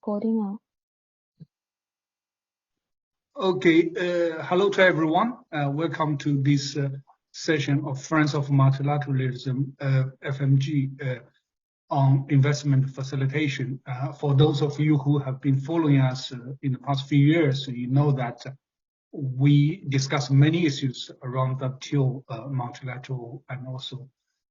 recording now. Okay, hello to everyone. Welcome to this session of Friends of Multilateralism, FMG, on investment facilitation. For those of you who have been following us in the past few years, you know that we discuss many issues around WTO multilateral and also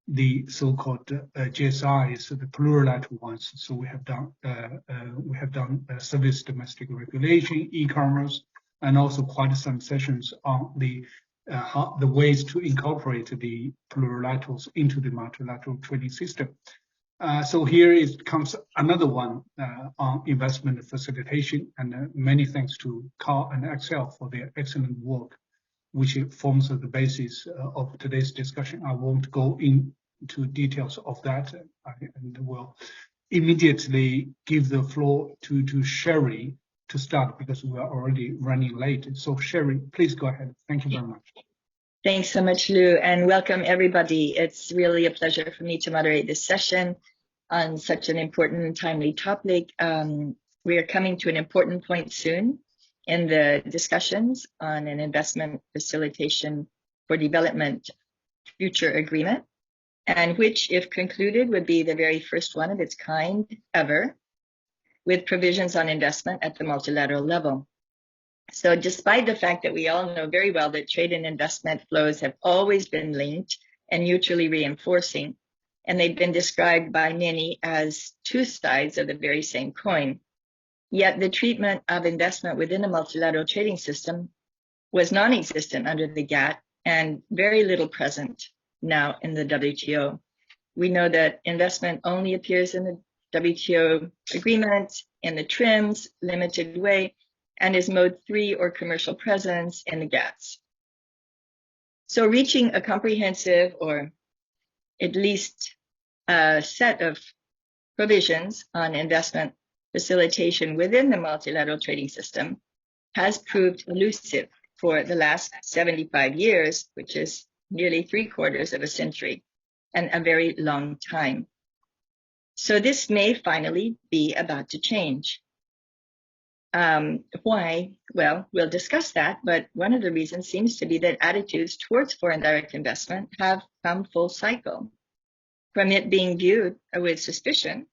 the so-called GSIs, the plurilateral ones. So we have done service domestic regulation, e-commerce, and also quite some sessions on the ways to incorporate the plurilaterals into the multilateral trading system. So here comes another one on investment facilitation, and many thanks to Carl and Axel for their excellent work, which forms the basis of today's discussion. I won't go into details of that, and will immediately give the floor to Sherry to start because we are already running late. So Sherry, please go ahead. Thank you very much. Thanks so much, Lou, and welcome everybody. It's really a pleasure for me to moderate this session on such an important and timely topic. We are coming to an important point soon in the discussions on an investment facilitation for development future agreement, and which, if concluded, would be the very first one of its kind ever, with provisions on investment at the multilateral level. So despite the fact that we all know very well that trade and investment flows have always been linked and mutually reinforcing, and they've been described by many as two sides of the very same coin, yet the treatment of investment within the multilateral trading system was non-existent under the GATT and very little present now in the WTO. We know that investment only appears in the WTO agreement in the TRIMS limited way and is mode 3 or commercial presence in the GATTs. So reaching a comprehensive or at least a set of provisions on investment facilitation within the multilateral trading system has proved elusive for the last 75 years, which is nearly 3/4 of a century and a very long time. So this may finally be about to change. Why? Well, we'll discuss that, but one of the reasons seems to be that attitudes towards foreign direct investment have come full cycle, from it being viewed with suspicion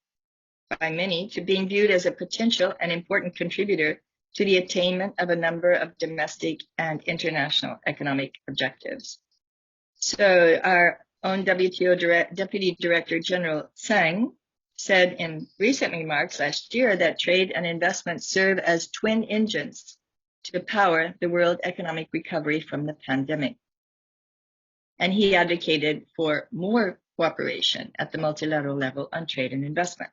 by many to being viewed as a potential and important contributor to the attainment of a number of domestic and international economic objectives. So our own WTO Deputy Director General Tsang said in recent remarks last year that trade and investment serve as twin engines to power the world economic recovery from the pandemic. And he advocated for more cooperation at the multilateral level on trade and investment.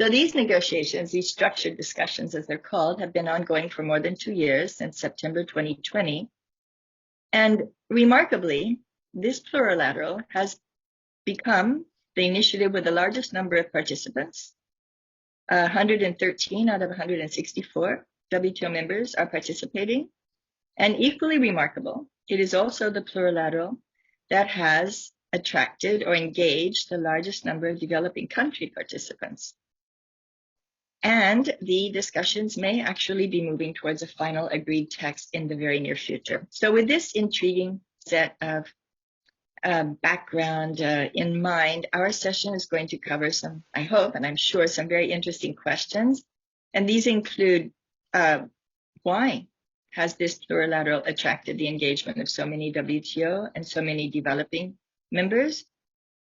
So these negotiations, these structured discussions as they're called, have been ongoing for more than 2 years, since September 2020. And remarkably, this plurilateral has become the initiative with the largest number of participants. 113 out of 164 WTO members are participating. And equally remarkable, it is also the plurilateral that has attracted or engaged the largest number of developing country participants. And the discussions may actually be moving towards a final agreed text in the very near future. So with this intriguing set of background in mind, our session is going to cover some, I hope, and I'm sure, some very interesting questions. And these include why has this plurilateral attracted the engagement of so many WTO and so many developing members?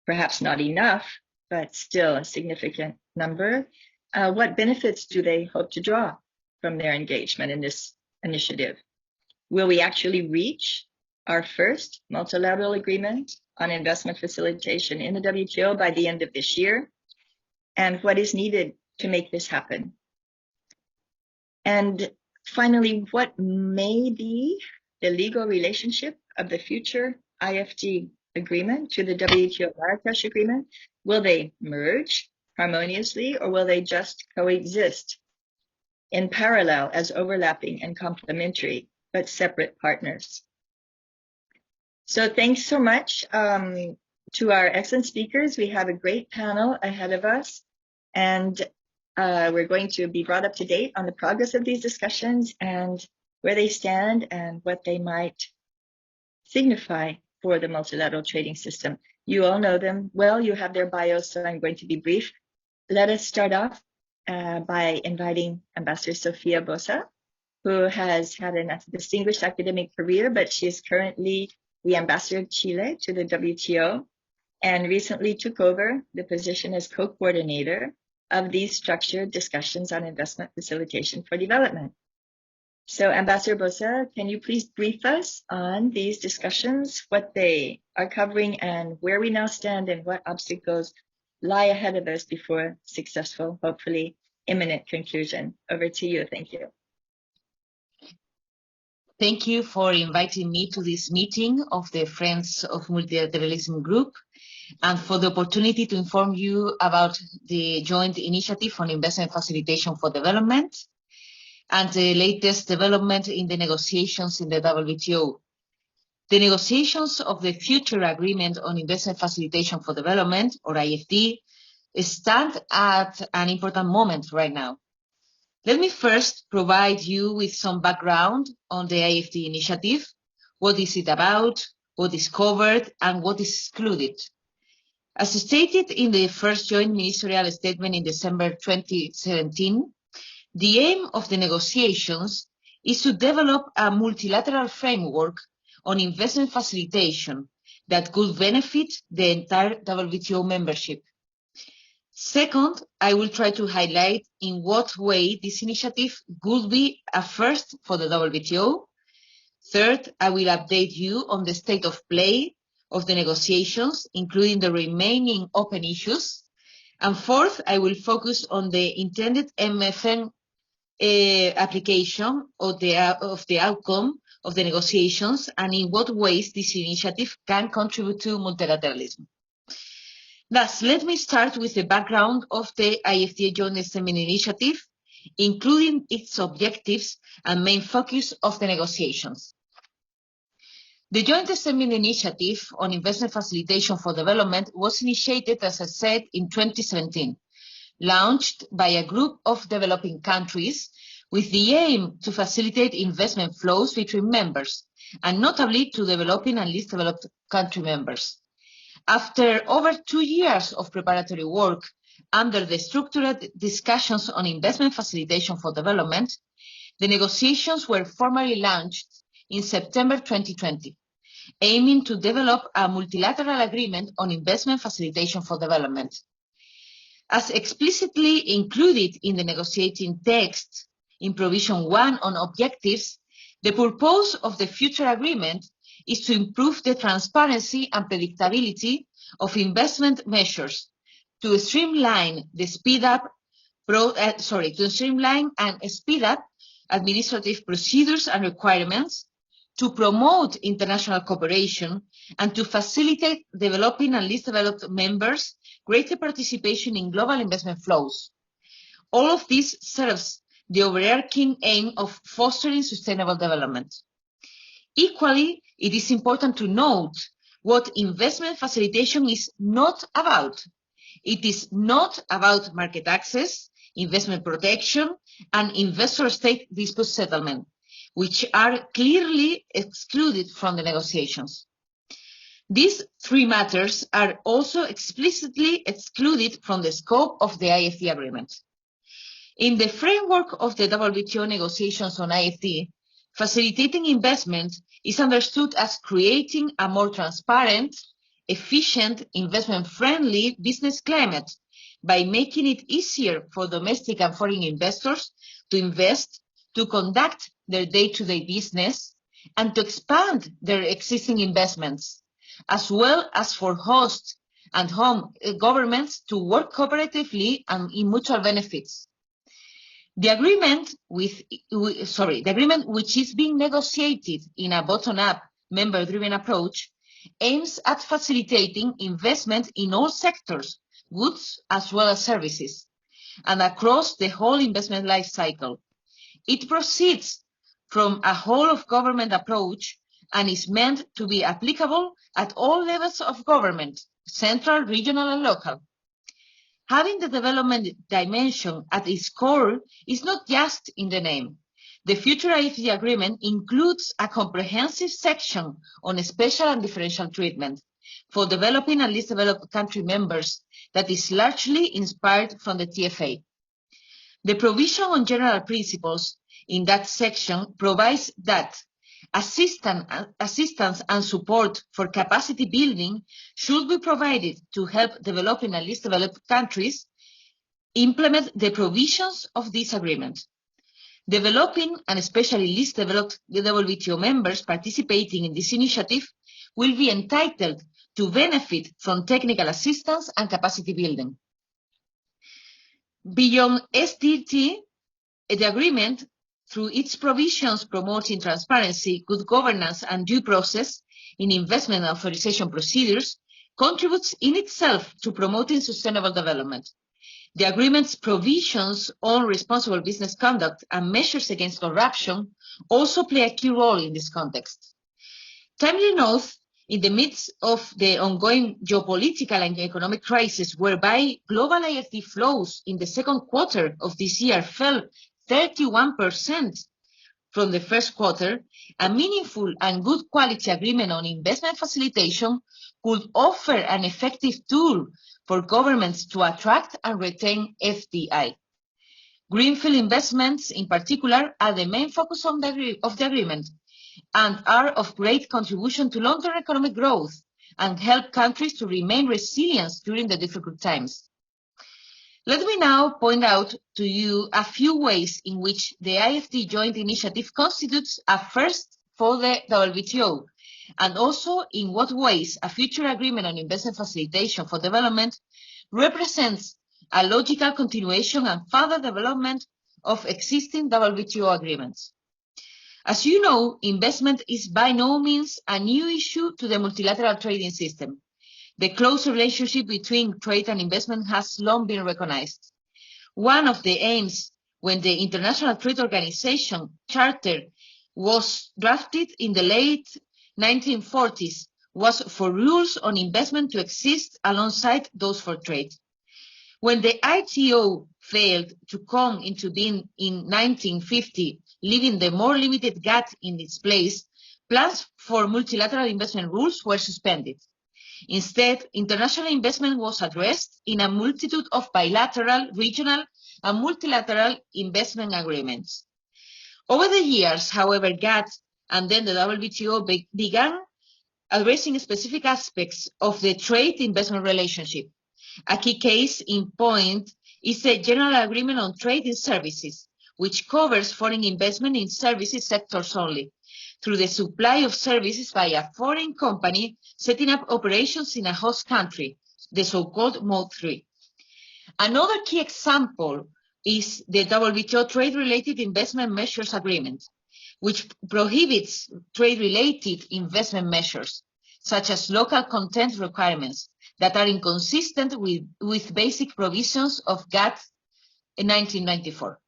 Perhaps not enough, but still a significant number. What benefits do they hope to draw from their engagement in this initiative? Will we actually reach our first multilateral agreement on investment facilitation in the WTO by the end of this year? And what is needed to make this happen? And finally, what may be the legal relationship of the future IFG agreement to the WTO Marrakesh agreement? Will they merge harmoniously, or will they just coexist in parallel as overlapping and complementary but separate partners? So thanks so much to our excellent speakers. We have a great panel ahead of us, and We're going to be brought up to date on the progress of these discussions and where they stand and what they might signify for the multilateral trading system. You all know them well, you have their bios, so I'm going to be brief. Let us start off by inviting Ambassador Sofia Bosa, who has had a distinguished academic career, but she is currently the ambassador of Chile to the WTO and recently took over the position as co-coordinator of these structured discussions on investment facilitation for development. So Ambassador Bosa, can you please brief us on these discussions, what they are covering and where we now stand and what obstacles lie ahead of us before successful, hopefully imminent conclusion. Over to you. Thank you. Thank you for inviting me to this meeting of the Friends of Multilateralism Group and for the opportunity to inform you about the joint initiative on investment facilitation for development and the latest development in the negotiations in the WTO. The negotiations of the future agreement on investment facilitation for development, or IFD, stand at an important moment right now. Let me first provide you with some background on the IFD initiative. What is it about, what is covered, and what is excluded? As stated in the first joint ministerial statement in December 2017, the aim of the negotiations is to develop a multilateral framework on investment facilitation that could benefit the entire WTO membership. Second, I will try to highlight in what way this initiative could be a first for the WTO. Third, I will update you on the state of play of the negotiations, including the remaining open issues. And fourth, I will focus on the intended MFN application of the outcome of the negotiations and in what ways this initiative can contribute to multilateralism. Thus, let me start with the background of the IFD Joint Statement Initiative, including its objectives and main focus of the negotiations. The Joint Statement Initiative on Investment Facilitation for Development was initiated, as I said, in 2017, launched by a group of developing countries with the aim to facilitate investment flows between members, and notably to developing and least developed country members. After over 2 years of preparatory work under the structured discussions on investment facilitation for development, the negotiations were formally launched in September 2020, aiming to develop a multilateral agreement on investment facilitation for development. As explicitly included in the negotiating text in Provision 1 on objectives, the purpose of the future agreement is to improve the transparency and predictability of investment measures, to streamline and speed up administrative procedures and requirements, to promote international cooperation, and to facilitate developing and least developed members greater participation in global investment flows. All of this serves the overarching aim of fostering sustainable development. Equally, it is important to note what investment facilitation is not about. It is not about market access, investment protection, and investor-state dispute settlement, which are clearly excluded from the negotiations. These three matters are also explicitly excluded from the scope of the IFD agreement. In the framework of the WTO negotiations on IFD, facilitating investment is understood as creating a more transparent, efficient, investment-friendly business climate by making it easier for domestic and foreign investors to invest, to conduct their day-to-day business, and to expand their existing investments, as well as for host and home governments to work cooperatively and in mutual benefits. The agreement, which is being negotiated in a bottom-up, member-driven approach, aims at facilitating investment in all sectors, goods as well as services, and across the whole investment life cycle. It proceeds from a whole-of-government approach and is meant to be applicable at all levels of government, central, regional, and local. having the development dimension at its core is not just in the name. The future IFD agreement includes a comprehensive section on special and differential treatment for developing and least developed country members that is largely inspired from the TFA. The provision on general principles in that section provides that assistance and support for capacity building should be provided to help developing and least developed countries implement the provisions of this agreement. Developing and especially least developed WTO members participating in this initiative will be entitled to benefit from technical assistance and capacity building. Beyond SDT, the agreement, through its provisions promoting transparency, good governance, and due process in investment and authorization procedures, contributes in itself to promoting sustainable development. The agreement's provisions on responsible business conduct and measures against corruption also play a key role in this context. Timely note, in the midst of the ongoing geopolitical and economic crisis, whereby global IFD flows in the second quarter of this year fell 31% from the first quarter, a meaningful and good quality agreement on investment facilitation could offer an effective tool for governments to attract and retain FDI. Greenfield investments, in particular, are the main focus of the agreement and are of great contribution to long-term economic growth and help countries to remain resilient during the difficult times. Let me now point out to you a few ways in which the IFD Joint Initiative constitutes a first for the WTO, and also in what ways a future agreement on investment facilitation for development represents a logical continuation and further development of existing WTO agreements. As you know, investment is by no means a new issue to the multilateral trading system. The close relationship between trade and investment has long been recognized. One of the aims when the International Trade Organization Charter was drafted in the late 1940s was for rules on investment to exist alongside those for trade. When the ITO failed to come into being in 1950, leaving the more limited GATT in its place, plans for multilateral investment rules were suspended. Instead, international investment was addressed in a multitude of bilateral, regional, and multilateral investment agreements. Over the years, however, GATT and then the WTO began addressing specific aspects of the trade-investment relationship. A key case in point is the General Agreement on Trade in Services, which covers foreign investment in services sectors only, through the supply of services by a foreign company setting up operations in a host country, the so-called Mode 3. Another key example is the WTO Trade-Related Investment Measures Agreement, which prohibits trade-related investment measures, such as local content requirements that are inconsistent with basic provisions of GATT in 1994.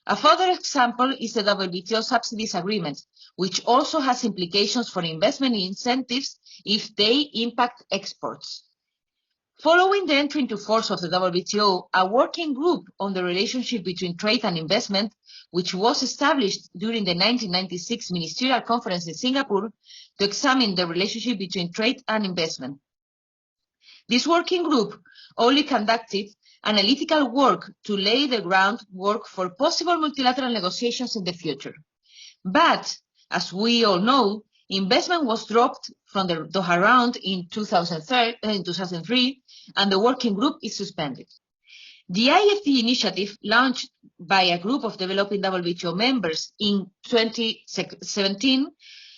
A further example is the WTO Subsidies Agreement, which also has implications for investment incentives if they impact exports. Following the entry into force of the WTO, a working group on the relationship between trade and investment, which was established during the 1996 Ministerial Conference in Singapore to examine the relationship between trade and investment. This working group only conducted analytical work to lay the groundwork for possible multilateral negotiations in the future. But, as we all know, investment was dropped from the Doha round in 2003, and the working group is suspended. The IFD initiative, launched by a group of developing WTO members in 2017,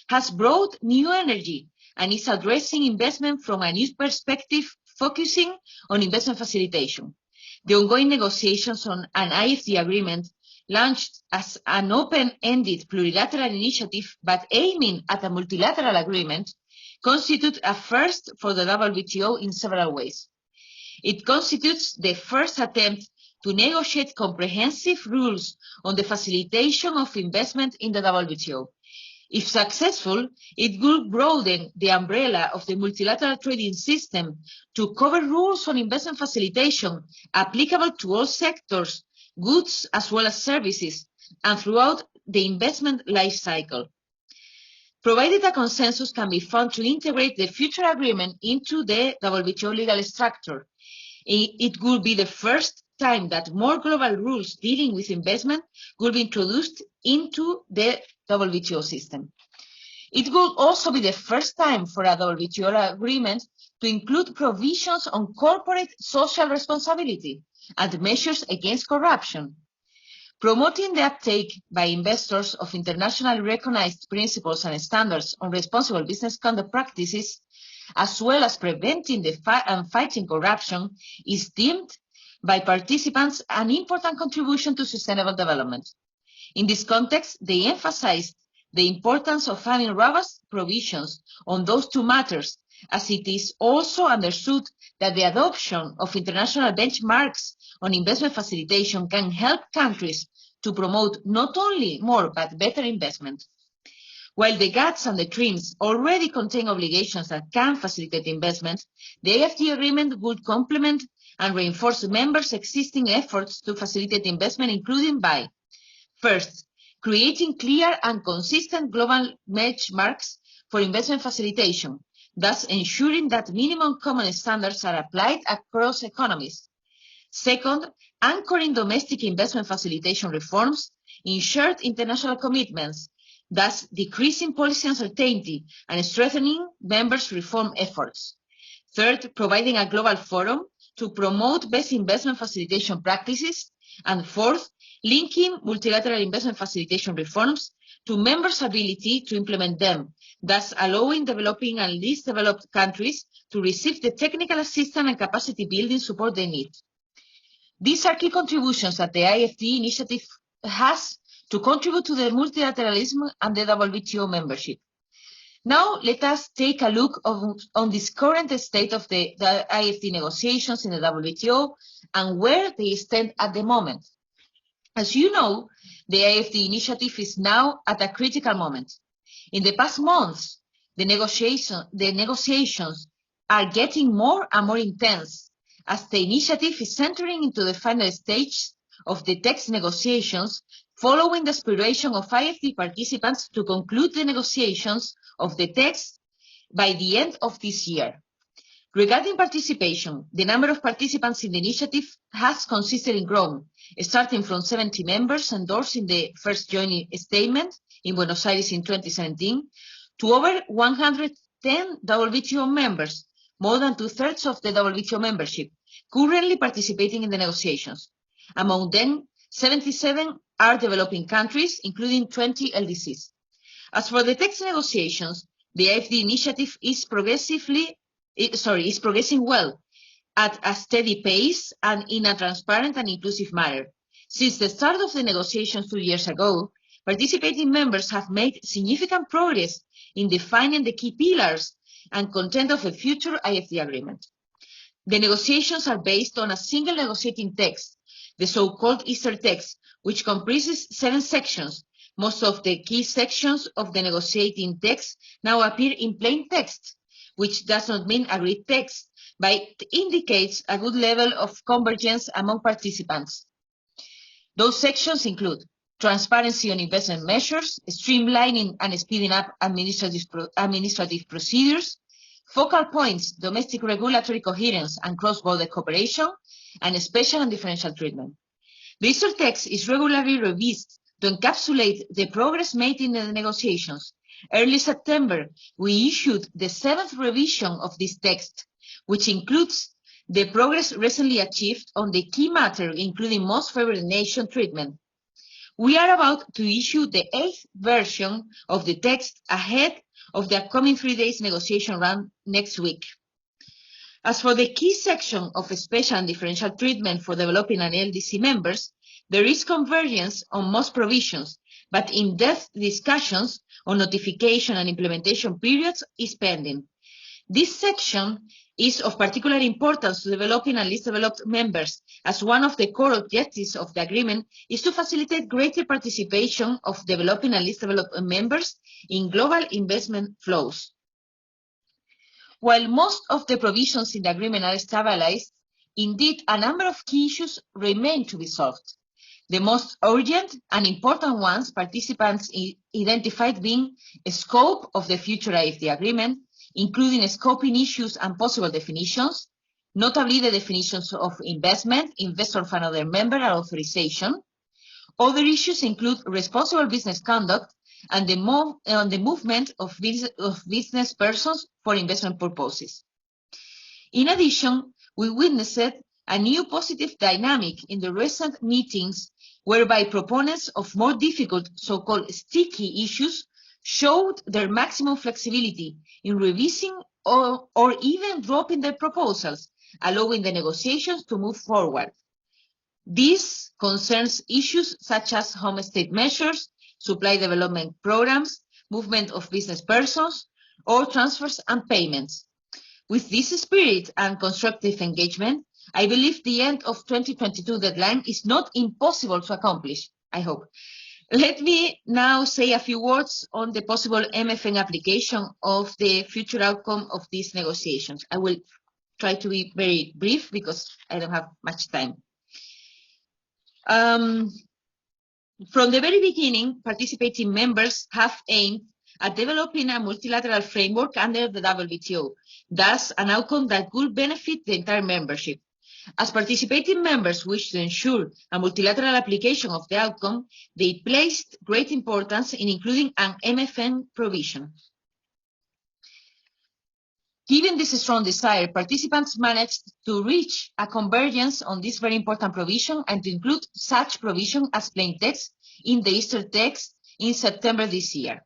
has brought new energy and is addressing investment from a new perspective, focusing on investment facilitation. The ongoing negotiations on an IFD agreement, launched as an open-ended plurilateral initiative but aiming at a multilateral agreement, constitute a first for the WTO in several ways. It constitutes the first attempt to negotiate comprehensive rules on the facilitation of investment in the WTO. If successful, it will broaden the umbrella of the multilateral trading system to cover rules on investment facilitation applicable to all sectors, goods as well as services, and throughout the investment life cycle. Provided a consensus can be found to integrate the future agreement into the WTO legal structure, it will be the first time that more global rules dealing with investment will be introduced into the WTO system. It will also be the first time for a WTO agreement to include provisions on corporate social responsibility and measures against corruption. Promoting the uptake by investors of internationally recognized principles and standards on responsible business conduct practices, as well as preventing and fighting corruption, is deemed by participants an important contribution to sustainable development. In this context, they emphasized the importance of having robust provisions on those two matters, as it is also understood that the adoption of international benchmarks on investment facilitation can help countries to promote not only more but better investment. While the GATS and the TRIMs already contain obligations that can facilitate investment, the AFT agreement would complement and reinforce members' existing efforts to facilitate investment, including by, first, creating clear and consistent global benchmarks for investment facilitation, thus ensuring that minimum common standards are applied across economies. Second, anchoring domestic investment facilitation reforms in shared international commitments, thus decreasing policy uncertainty and strengthening members' reform efforts. Third, providing a global forum to promote best investment facilitation practices. And fourth, linking multilateral investment facilitation reforms to members' ability to implement them, thus allowing developing and least developed countries to receive the technical assistance and capacity building support they need. These are key contributions that the IFD initiative has to contribute to the multilateralism and the WTO membership. Now, let us take a look on this current state of the IFD negotiations in the WTO and where they stand at the moment. As you know, the IFD initiative is now at a critical moment. In the past months, the negotiations are getting more and more intense as the initiative is entering into the final stage of the text negotiations following the aspiration of IFD participants to conclude the negotiations of the text by the end of this year. Regarding participation, the number of participants in the initiative has consistently grown, starting from 70 members endorsing the first joint statement in Buenos Aires in 2017 to over 110 WTO members, more than two-thirds of the WTO membership, currently participating in the negotiations. Among them, 77 are developing countries, including 20 LDCs. As for the text negotiations, the IFD initiative is progressing well at a steady pace and in a transparent and inclusive manner. Since the start of the negotiations 2 years ago, participating members have made significant progress in defining the key pillars and content of a future IFD agreement. The negotiations are based on a single negotiating text, the so-called Easter text, which comprises 7 sections. Most of the key sections of the negotiating text now appear in plain text, which does not mean agreed text, but it indicates a good level of convergence among participants. Those sections include transparency on investment measures, streamlining and speeding up administrative procedures, focal points, domestic regulatory coherence and cross-border cooperation, and special and differential treatment. The Easter text is regularly revised to encapsulate the progress made in the negotiations. Early September, we issued the 7th revision of this text, which includes the progress recently achieved on the key matter, including most favored nation treatment. We are about to issue the 8th version of the text ahead of the upcoming 3 days negotiation round next week. As for the key section of special and differential treatment for developing and LDC members, there is convergence on most provisions, but in-depth discussions on notification and implementation periods is pending. This section is of particular importance to developing and least developed members, as one of the core objectives of the agreement is to facilitate greater participation of developing and least developed members in global investment flows. While most of the provisions in the agreement are stabilized, indeed, a number of key issues remain to be solved. The most urgent and important ones participants identified being a scope of the future IFD agreement, including scoping issues and possible definitions, notably the definitions of investment, investor fund other member, and authorization. Other issues include responsible business conduct and the movement of business persons for investment purposes. In addition, we witnessed a new positive dynamic in the recent meetings whereby proponents of more difficult so-called sticky issues showed their maximum flexibility in revising or even dropping their proposals, allowing the negotiations to move forward. This concerns issues such as home state measures, supply development programs, movement of business persons, or transfers and payments. With this spirit and constructive engagement, I believe the end of 2022 deadline is not impossible to accomplish, I hope. Let me now say a few words on the possible MFN application of the future outcome of these negotiations. I will try to be very brief because I don't have much time. From the very beginning, participating members have aimed at developing a multilateral framework under the WTO, thus an outcome that would benefit the entire membership. As participating members wish to ensure a multilateral application of the outcome, they placed great importance in including an MFN provision. Given this strong desire, participants managed to reach a convergence on this very important provision and to include such provision as plain text in the Easter text in September this year.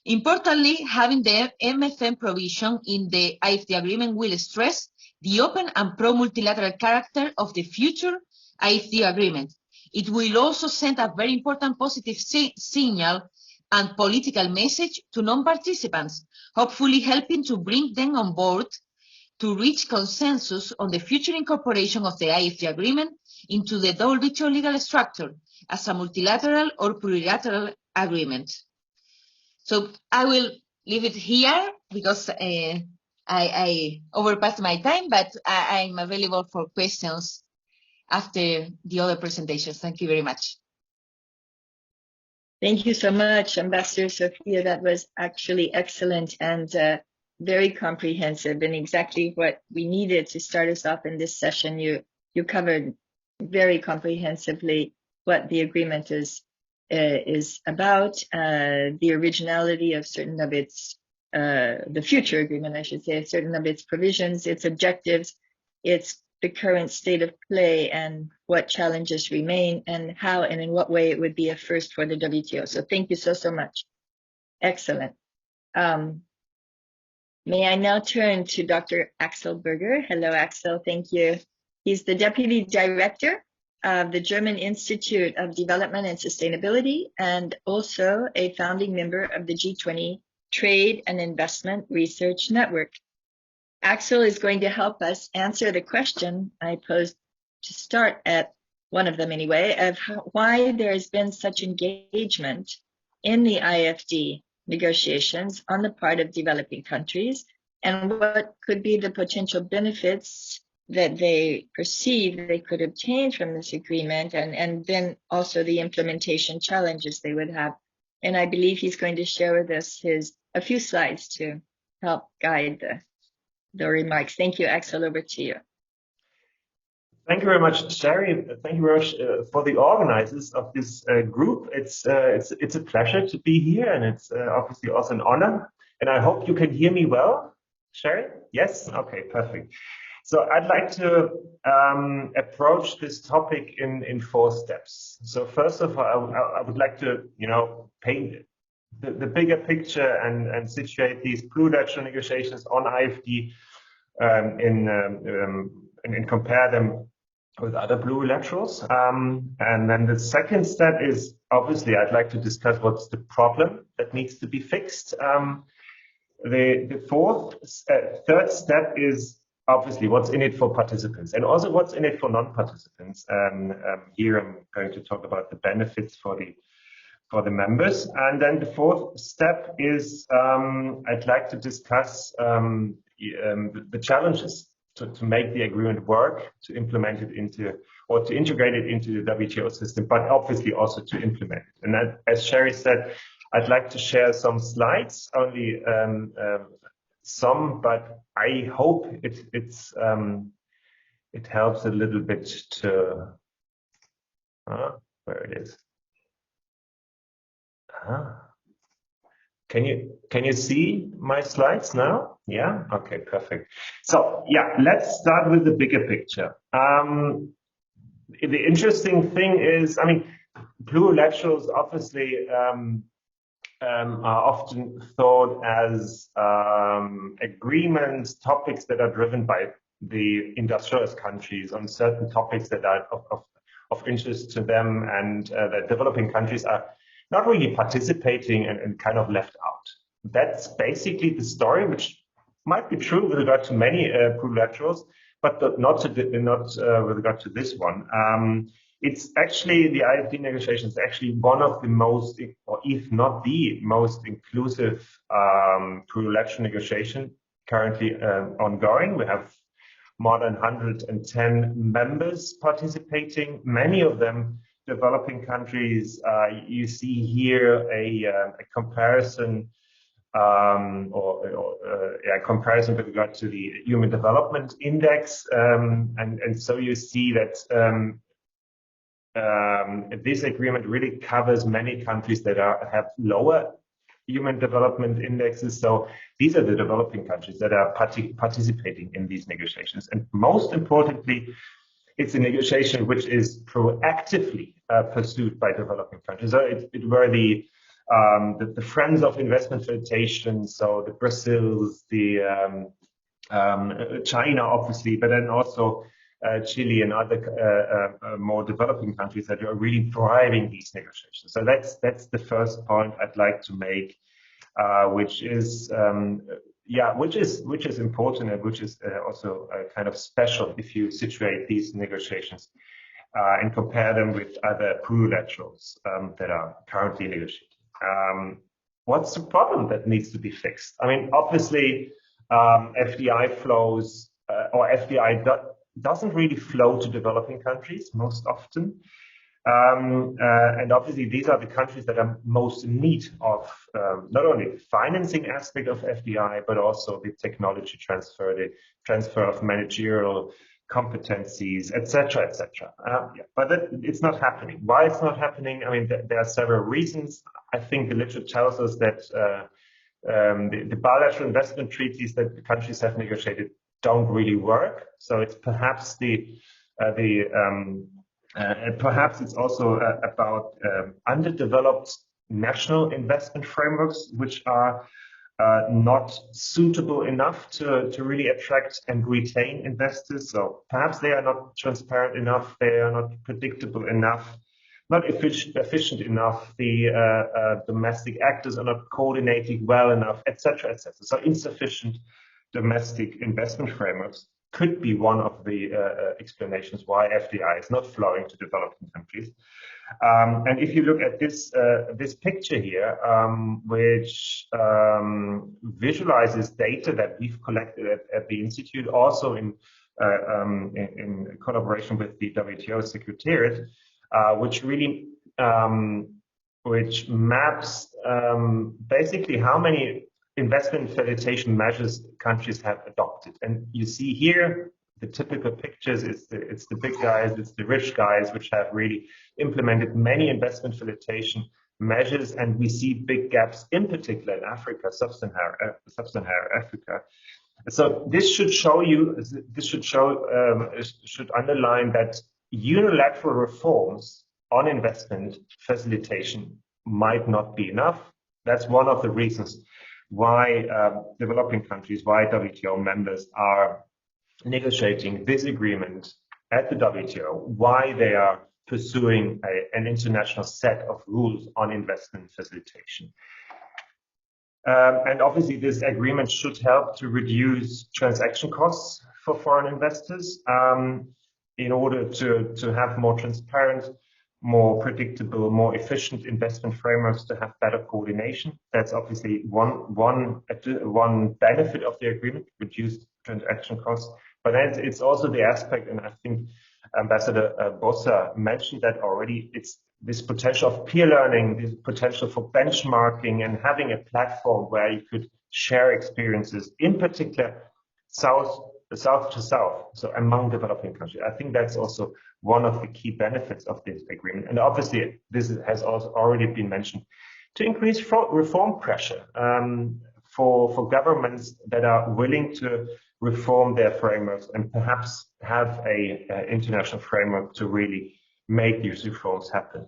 Importantly, having the MFN provision in the IFD agreement will stress the open and pro-multilateral character of the future IFD agreement. It will also send a very important positive signal and political message to non-participants, hopefully helping to bring them on board to reach consensus on the future incorporation of the IFD agreement into the WTO legal structure as a multilateral or plurilateral agreement. So I will leave it here because I overpassed my time, but I'm available for questions after the other presentations. Thank you very much. Thank you so much, Ambassador Sofia. That was actually excellent and very comprehensive and exactly what we needed to start us off in this session. You covered very comprehensively what the agreement is about, the originality of certain of its, the future agreement, I should say, certain of its provisions, its objectives, its the current state of play and what challenges remain and how and in what way it would be a first for the WTO. So thank you so much. Excellent. May I now turn to Dr. Axel Berger. Hello, Axel. Thank you. He's the Deputy Director of the German Institute of Development and Sustainability and also a founding member of the G20 Trade and Investment Research Network. Axel is going to help us answer the question I posed to start at one of them anyway, of why there has been such engagement in the IFD negotiations on the part of developing countries and what could be the potential benefits that they perceive they could obtain from this agreement and then also the implementation challenges they would have. And I believe he's going to share with us a few slides to help guide the remarks. Thank you, Axel, over to you. Thank you very much, Sherry. Thank you very much for the organizers of this group. It's a pleasure to be here, and it's obviously also an honor. And I hope you can hear me well, Sherry. Yes. Okay. Perfect. So I'd like to approach this topic in 4 steps. So first of all, I would like to paint the bigger picture and situate these plurilateral negotiations on IFD and compare them with other plurilaterals. And then the second step is obviously I'd like to discuss what's the problem that needs to be fixed third step is obviously what's in it for participants and also what's in it for non-participants. Here I'm going to talk about the benefits for the members. And then the fourth step is I'd like to discuss the challenges to make the agreement work, to implement it into, or to integrate it into the WTO system, but obviously also to implement it. And that, as Sherry said, I'd like to share some slides, only some, but I hope it helps a little bit to, where it is. Can you see my slides now? Yeah, okay, perfect. So yeah, let's start with the bigger picture. The interesting thing is, I mean, plurilaterals obviously are often thought as agreements, topics that are driven by the industrialized countries on certain topics that are of interest to them, and the developing countries are not really participating and kind of left out. That's basically the story, which might be true with regard to many plurilaterals, but not with regard to this one. It's actually, the IFD negotiation is actually one of the most, or if not the most inclusive plurilateral negotiation currently ongoing. We have more than 110 members participating, many of them developing countries. You see here a comparison comparison with regard to the Human Development Index, and so you see that this agreement really covers many countries that have lower Human Development Indexes. So these are the developing countries that are participating in these negotiations, and most importantly, it's a negotiation which is proactively pursued by developing countries. So it were the friends of investment facilitation, so the Brazils, the China, obviously, but then also Chile and other more developing countries that are really driving these negotiations. So that's the first point I'd like to make, which is important, and which is also kind of special if you situate these negotiations and compare them with other plurilaterals that are currently negotiated. What's the problem that needs to be fixed? I mean, obviously, FDI flows or FDI doesn't really flow to developing countries most often. And obviously, these are the countries that are most in need of not only the financing aspect of FDI, but also the technology transfer, the transfer of managerial competencies, etc., etc. But it's not happening. Why it's not happening? I mean, there are several reasons. I think the literature tells us that the bilateral investment treaties that the countries have negotiated don't really work. So it's perhaps perhaps it's also about underdeveloped national investment frameworks, which are not suitable enough to really attract and retain investors. So perhaps they are not transparent enough, they are not predictable enough, not efficient enough, the domestic actors are not coordinating well enough, etc., etc. So insufficient domestic investment frameworks could be one of the explanations why FDI is not flowing to developing countries. And if you look at this picture here, which visualizes data that we've collected at the Institute, also in collaboration with the WTO Secretariat, which really which maps basically how many investment facilitation measures countries have adopted. And you see here the typical pictures. It's the big guys, it's the rich guys, which have really implemented many investment facilitation measures, and we see big gaps in particular in Africa, sub-Saharan Africa. So this should show you, should underline that unilateral reforms on investment facilitation might not be enough. That's one of the reasons why developing countries, why WTO members are negotiating this agreement at the WTO, why they are pursuing an international set of rules on investment facilitation. And obviously, this agreement should help to reduce transaction costs for foreign investors in order to have more transparent, more predictable, more efficient investment frameworks, to have better coordination. That's obviously one benefit of the agreement, reduced transaction costs. But then it's also the aspect, and I think Ambassador Bossa mentioned that already, it's this potential of peer learning, this potential for benchmarking, and having a platform where you could share experiences, in particular south to south, so among developing countries. I think that's also one of the key benefits of this agreement. And obviously, this has also already been mentioned, to increase reform pressure for governments that are willing to reform their frameworks and perhaps have a international framework to really make these reforms happen.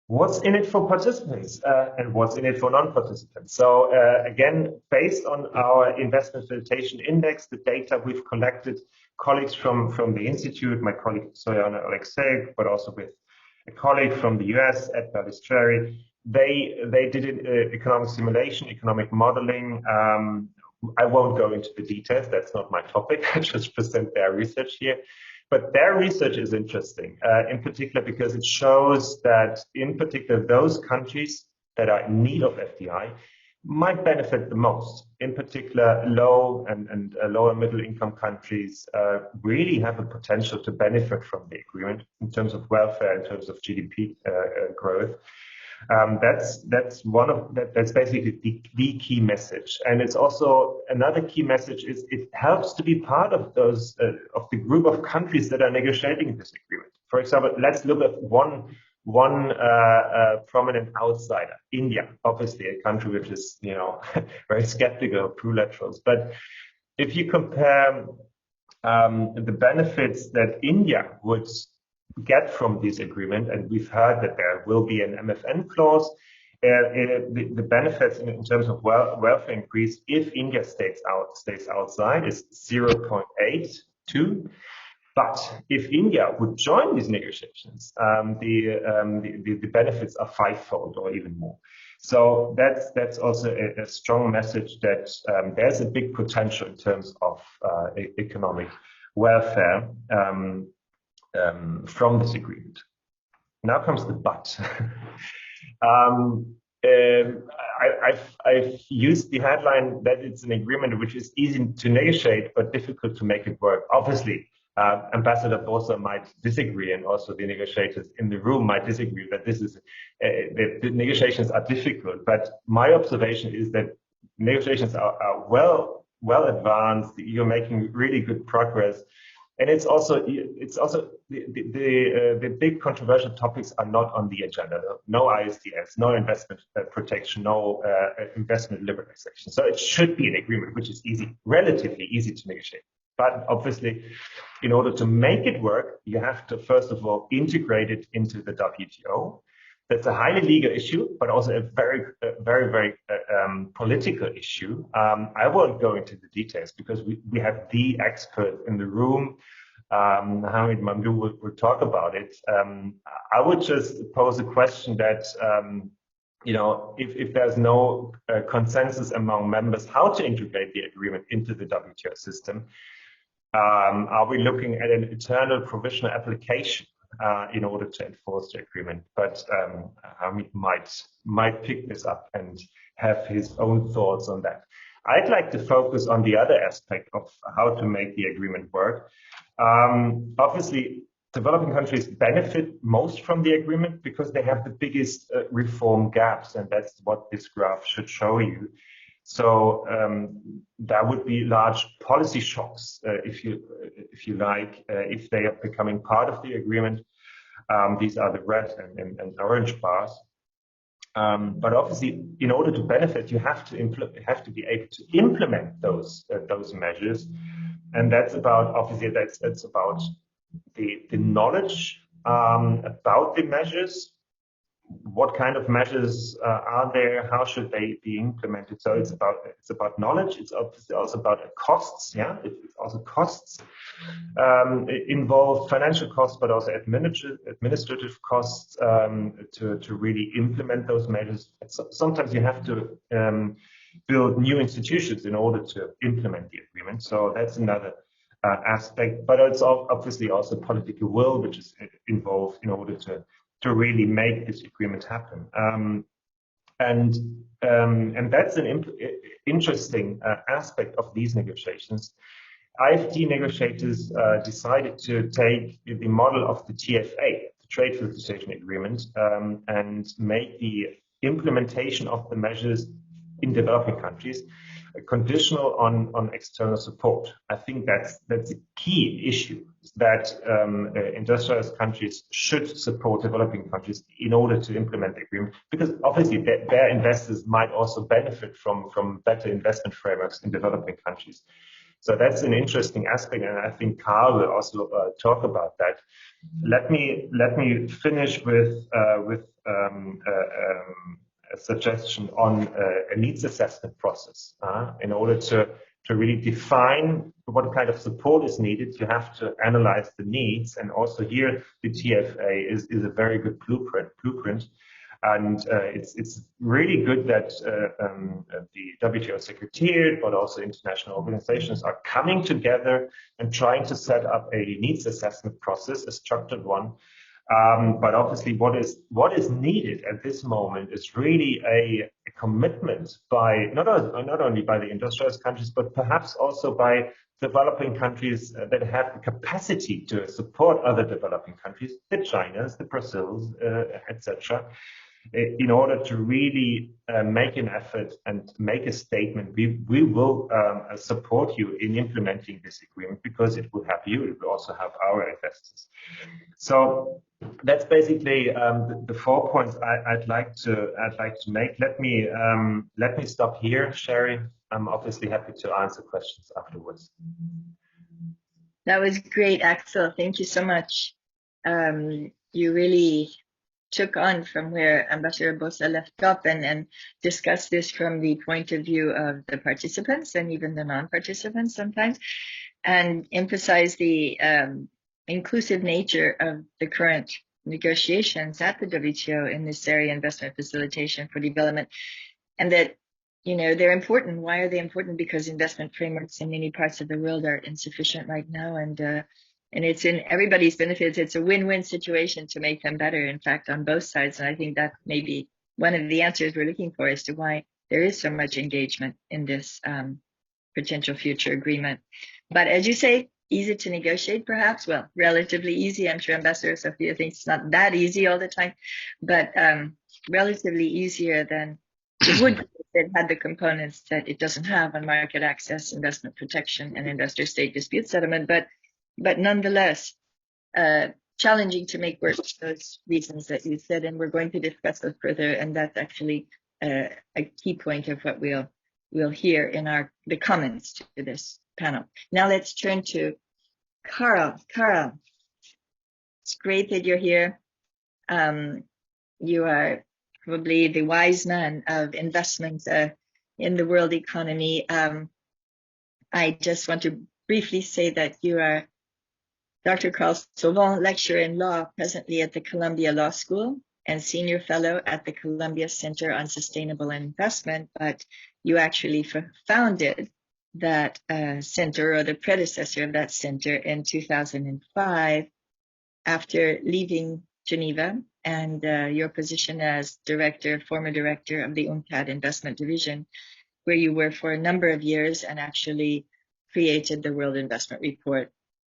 What's in it for participants and what's in it for non-participants? So again, based on our investment facilitation index, the data we've collected, colleagues from the Institute, my colleague Soyana Alexei, but also with a colleague from the US, Ed Balistreri, they did an economic simulation, economic modeling. I won't go into the details, that's not my topic. I just present their research here. But their research is interesting, in particular because it shows that, in particular, those countries that are in need of FDI might benefit the most. In particular, low and lower middle income countries really have a potential to benefit from the agreement in terms of welfare, in terms of GDP growth. That's basically the key message, and it's also another key message is it helps to be part of those of the group of countries that are negotiating this agreement. For example, let's look at one prominent outsider, India, obviously a country which is very skeptical of trilaterals. But if you compare the benefits that India would get from this agreement, and we've heard that there will be an MFN clause, the benefits in terms of welfare increase if India stays outside is 0.82. But if India would join these negotiations, the benefits are fivefold or even more. So that's also a strong message that there's a big potential in terms of economic welfare from this agreement. Now comes the but. I've used the headline that it's an agreement which is easy to negotiate but difficult to make it work. Obviously, Ambassador Bossa might disagree, and also the negotiators in the room might disagree that this is the negotiations are difficult. But my observation is that negotiations are well advanced. You're making really good progress. And it's also the big controversial topics are not on the agenda. No ISDS, no investment protection, no investment liberalization. So it should be an agreement which is relatively easy to negotiate. But obviously, in order to make it work, you have to first of all integrate it into the WTO. That's a highly legal issue, but also a very political issue. I won't go into the details because we have the expert in the room. Hamid Mamdouh will talk about it. I would just pose a question that, if there's no consensus among members how to integrate the agreement into the WTO system, are we looking at an eternal provisional application in order to enforce the agreement? But Hamid might pick this up and have his own thoughts on that. I'd like to focus on the other aspect of how to make the agreement work. Obviously, developing countries benefit most from the agreement because they have the biggest reform gaps, and that's what this graph should show you. So there would be large policy shocks, if you like, if they are becoming part of the agreement. These are the red and orange bars. But obviously, in order to benefit, you have to be able to implement those measures, and that's about that's about the knowledge about the measures. what kind of measures are there? How should they be implemented? So it's about knowledge. It's obviously also about costs. Yeah, it's also costs involved, financial costs, but also administrative costs to really implement those measures. Sometimes you have to build new institutions in order to implement the agreement. So that's another aspect. But it's obviously also political will, which is involved in order to really make this agreement happen. And that's an interesting aspect of these negotiations. IFT negotiators decided to take the model of the TFA, the Trade Facilitation Agreement, and make the implementation of the measures in developing countries conditional on external support. I think that's a key issue, that industrialized countries should support developing countries in order to implement the agreement, because obviously their investors might also benefit from better investment frameworks in developing countries. So that's an interesting aspect, and I think Carl will also talk about that. Let me finish with a suggestion on a needs assessment process. In order to really define what kind of support is needed, you have to analyze the needs, and also here the TFA is a very good blueprint. And it's really good that the WTO Secretariat, but also international organizations, are coming together and trying to set up a needs assessment process, a structured one. But obviously, what is needed at this moment is really a commitment by not only by the industrialized countries, but perhaps also by developing countries that have the capacity to support other developing countries, the Chinas, the Brazils, etc. In order to really make an effort and make a statement, we will support you in implementing this agreement, because it will have you, it will also have our investors. So that's basically the 4 points I'd like to make. Let me stop here, Sherry. I'm obviously happy to answer questions afterwards. That was great, Axel. Thank you so much. You really took on from where Ambassador Bosa left off and discussed this from the point of view of the participants and even the non-participants sometimes, and emphasized the inclusive nature of the current negotiations at the WTO in this area, investment facilitation for development, and that, you know, they're important. Why are they important? Because investment frameworks in many parts of the world are insufficient right now, and it's in everybody's benefit. It's a win-win situation to make them better, in fact, on both sides. And I think that may be one of the answers we're looking for as to why there is so much engagement in this potential future agreement. But as you say, easy to negotiate, perhaps? Well, relatively easy. I'm sure Ambassador Sophia thinks it's not that easy all the time, but relatively easier than it would be if it had the components that it doesn't have on market access, investment protection, and investor-state dispute settlement. But nonetheless, challenging to make work for those reasons that you said, and we're going to discuss those further. And that's actually a key point of what we'll hear in the comments to this panel. Now let's turn to Carl. Carl, it's great that you're here. You are probably the wise man of investment in the world economy. I just want to briefly say that you are Dr. Carl Sauvant, lecturer in law, presently at the Columbia Law School, and senior fellow at the Columbia Center on Sustainable Investment. But you actually founded that center, or the predecessor of that center, in 2005 after leaving Geneva, and your position as former director of the UNCTAD Investment Division, where you were for a number of years and actually created the World Investment Report.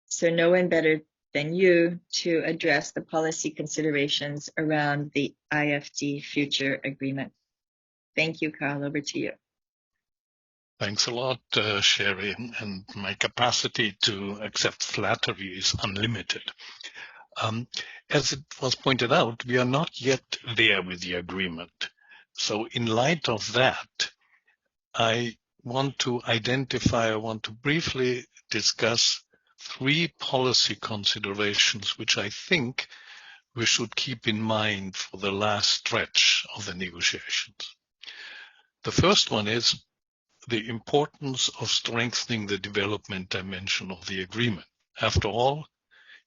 So no one better than you to address the policy considerations around the IFT future agreement. Thank you, Carl. Over to you. Thanks a lot, Sherry, and my capacity to accept flattery is unlimited. As it was pointed out, we are not yet there with the agreement. So in light of that, I want to briefly discuss 3 policy considerations which I think we should keep in mind for the last stretch of the negotiations. The first one is the importance of strengthening the development dimension of the agreement. After all,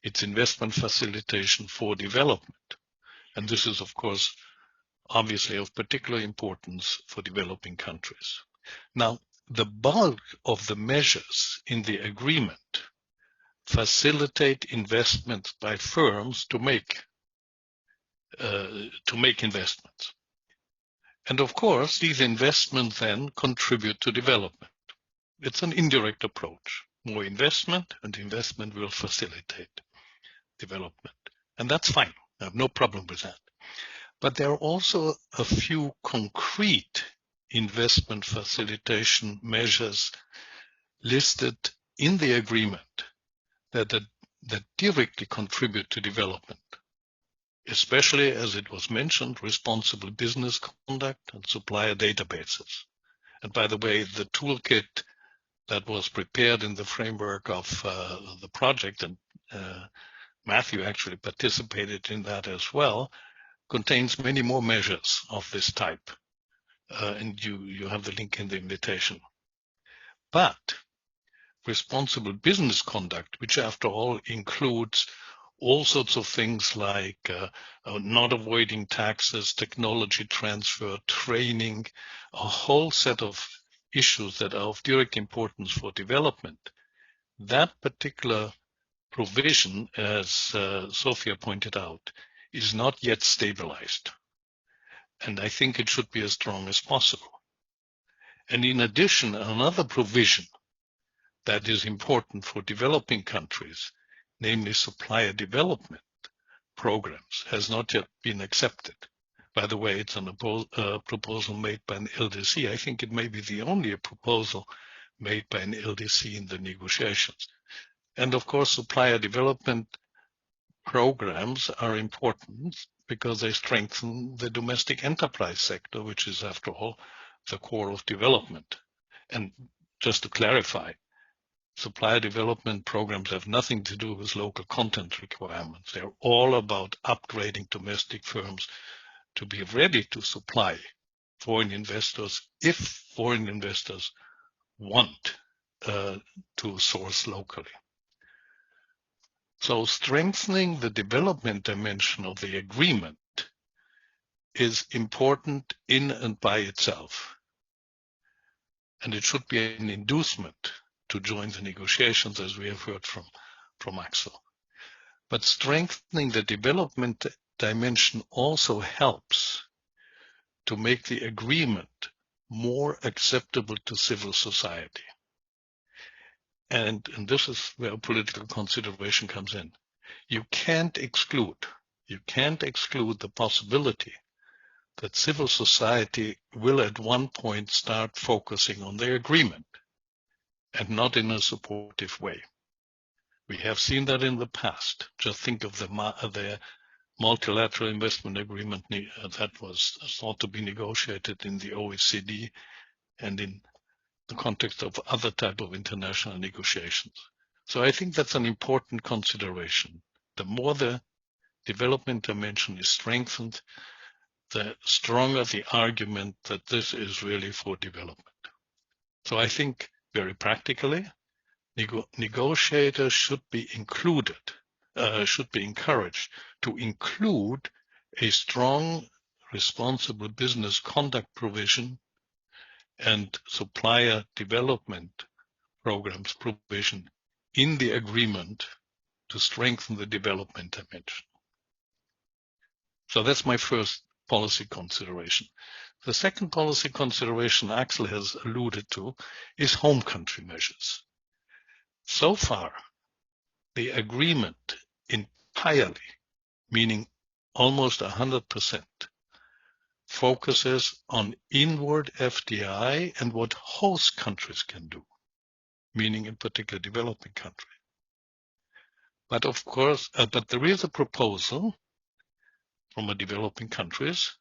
it's investment facilitation for development. And this is, of course, obviously of particular importance for developing countries. Now, the bulk of the measures in the agreement facilitate investments by firms to make investments. And of course, these investments then contribute to development. It's an indirect approach. More investment, and investment will facilitate development. And that's fine. I have no problem with that. But there are also a few concrete investment facilitation measures listed in the agreement that directly contribute to development, especially, as it was mentioned, responsible business conduct and supplier databases. And by the way, the toolkit that was prepared in the framework of the project, and Matthew actually participated in that as well, contains many more measures of this type. And you have the link in the invitation. But responsible business conduct, which after all includes all sorts of things like not avoiding taxes, technology transfer, training, a whole set of issues that are of direct importance for development. That particular provision, as Sophia pointed out, is not yet stabilized. And I think it should be as strong as possible. And in addition, another provision that is important for developing countries, namely supplier development programs, has not yet been accepted. By the way, it's a proposal made by an LDC. I think it may be the only proposal made by an LDC in the negotiations. And of course, supplier development programs are important because they strengthen the domestic enterprise sector, which is, after all, the core of development. And just to clarify, supplier development programs have nothing to do with local content requirements. They're all about upgrading domestic firms to be ready to supply foreign investors if foreign investors want to source locally. So strengthening the development dimension of the agreement is important in and by itself. And it should be an inducement to join the negotiations, as we have heard from Axel. But strengthening the development dimension also helps to make the agreement more acceptable to civil society. And this is where political consideration comes in. You can't exclude the possibility that civil society will at one point start focusing on their agreement and not in a supportive way. We have seen that in the past. Just think of the multilateral investment agreement that was thought to be negotiated in the OECD and in the context of other type of international negotiations. So I think that's an important consideration. The more the development dimension is strengthened, the stronger the argument that this is really for development. So I think very practically, negotiators should be encouraged to include a strong responsible business conduct provision and supplier development programs provision in the agreement to strengthen the development dimension. So that's my first policy consideration. The second policy consideration Axel has alluded to is home country measures. So far, the agreement entirely, meaning almost 100%, focuses on inward FDI and what host countries can do, meaning in particular developing countries. But of course, there is a proposal from developing countries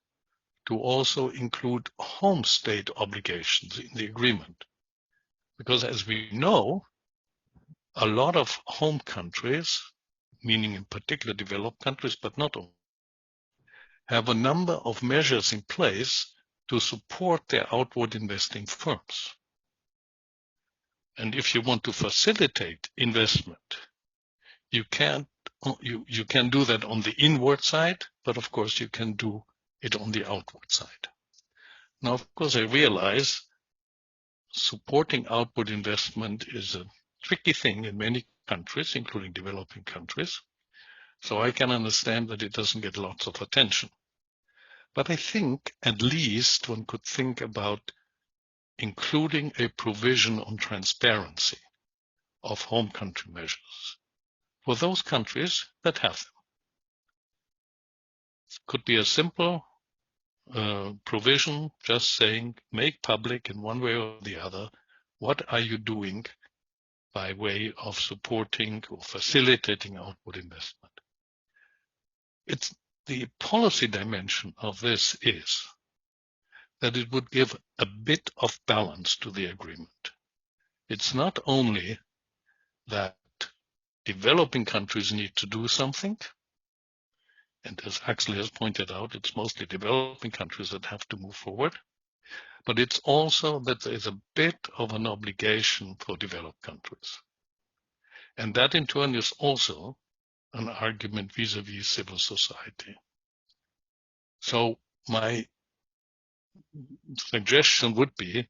to also include home state obligations in the agreement. Because as we know, a lot of home countries, meaning in particular developed countries, but not have a number of measures in place to support their outward investing firms. And if you want to facilitate investment, you can do that on the inward side, but of course you can do it on the outward side. Now, of course, I realize supporting outward investment is a tricky thing in many countries, including developing countries. So I can understand that it doesn't get lots of attention. But I think at least one could think about including a provision on transparency of home country measures for those countries that have them. It could be a simple provision just saying, make public in one way or the other, what are you doing by way of supporting or facilitating outward investment. It's the policy dimension of this is that it would give a bit of balance to the agreement. It's not only that developing countries need to do something, and as Axel has pointed out, it's mostly developing countries that have to move forward, but it's also that there is a bit of an obligation for developed countries. And that in turn is also an argument vis-a-vis civil society. So my suggestion would be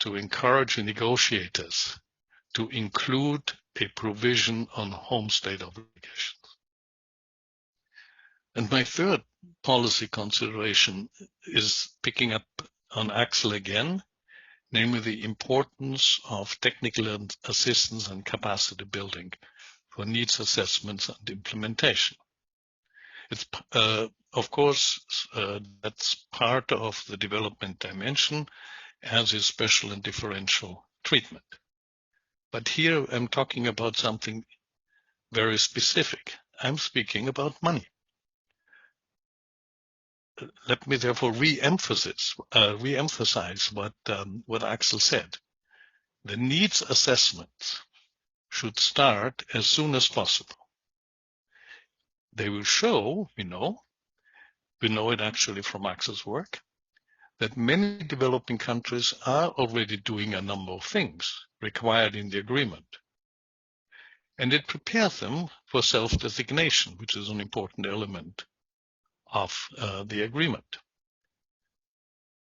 to encourage the negotiators to include a provision on home state obligations. And my third policy consideration is picking up on Axel again, namely the importance of technical assistance and capacity building for needs assessments and implementation. It's, of course, that's part of the development dimension as is special and differential treatment. But here I'm talking about something very specific. I'm speaking about money. Let me therefore re-emphasize what Axel said. The needs assessments should start as soon as possible. They will show, we know it actually from Axel's work, that many developing countries are already doing a number of things required in the agreement. And it prepares them for self-designation, which is an important element of the agreement.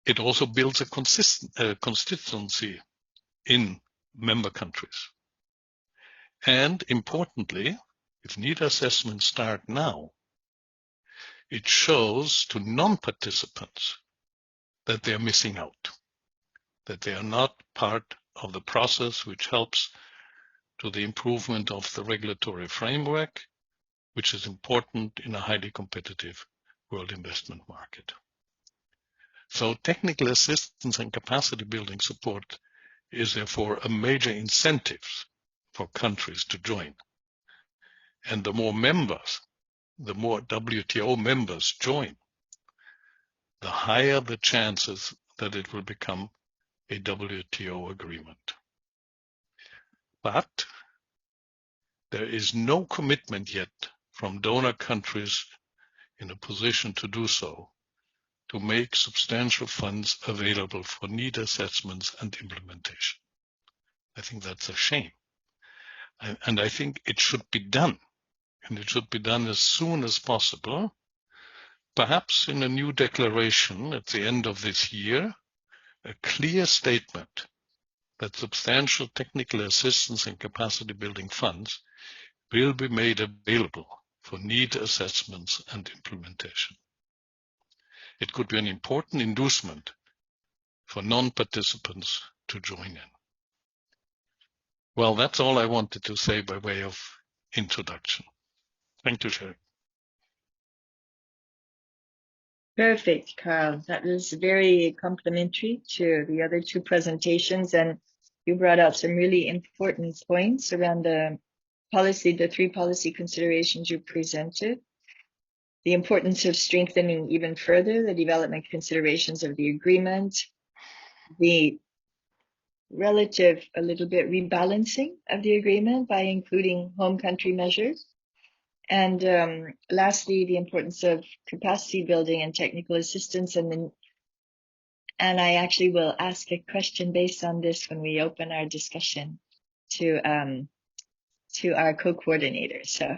It also builds a consistency in member countries. And importantly, if need assessments start now, it shows to non-participants that they are missing out, that they are not part of the process which helps to the improvement of the regulatory framework, which is important in a highly competitive world investment market. So technical assistance and capacity building support is therefore a major incentive for countries to join. And the more WTO members join, the higher the chances that it will become a WTO agreement. But there is no commitment yet from donor countries in a position to do so, to make substantial funds available for need assessments and implementation. I think that's a shame. And I think it should be done. And it should be done as soon as possible, perhaps in a new declaration at the end of this year, a clear statement that substantial technical assistance and capacity building funds will be made available for need assessments and implementation. It could be an important inducement for non-participants to join in. Well, that's all I wanted to say by way of introduction. Thank you, Chair. Perfect, Carl. That was very complimentary to the other two presentations, and you brought out some really important points around the three policy considerations you presented. The importance of strengthening even further the development considerations of the agreement, the relative, a little bit rebalancing of the agreement by including home country measures, And lastly, the importance of capacity building and technical assistance. And I actually will ask a question based on this when we open our discussion to our co-coordinator. So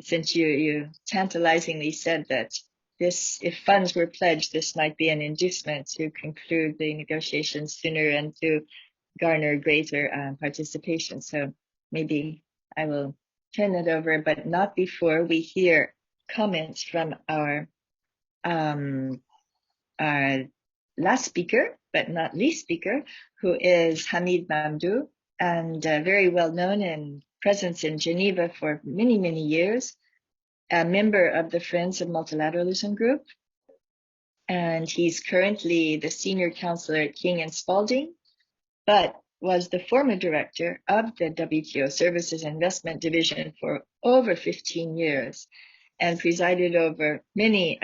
since you tantalizingly said that this, if funds were pledged, this might be an inducement to conclude the negotiations sooner and to garner greater participation. So maybe I will turn it over, but not before we hear comments from our last speaker, but not least speaker, who is Hamid Mamdou, and very well known and presence in Geneva for many, many years, a member of the Friends of Multilateralism group. And he's currently the senior counselor at King and Spalding, but was the former director of the WTO Services Investment Division for over 15 years and presided over many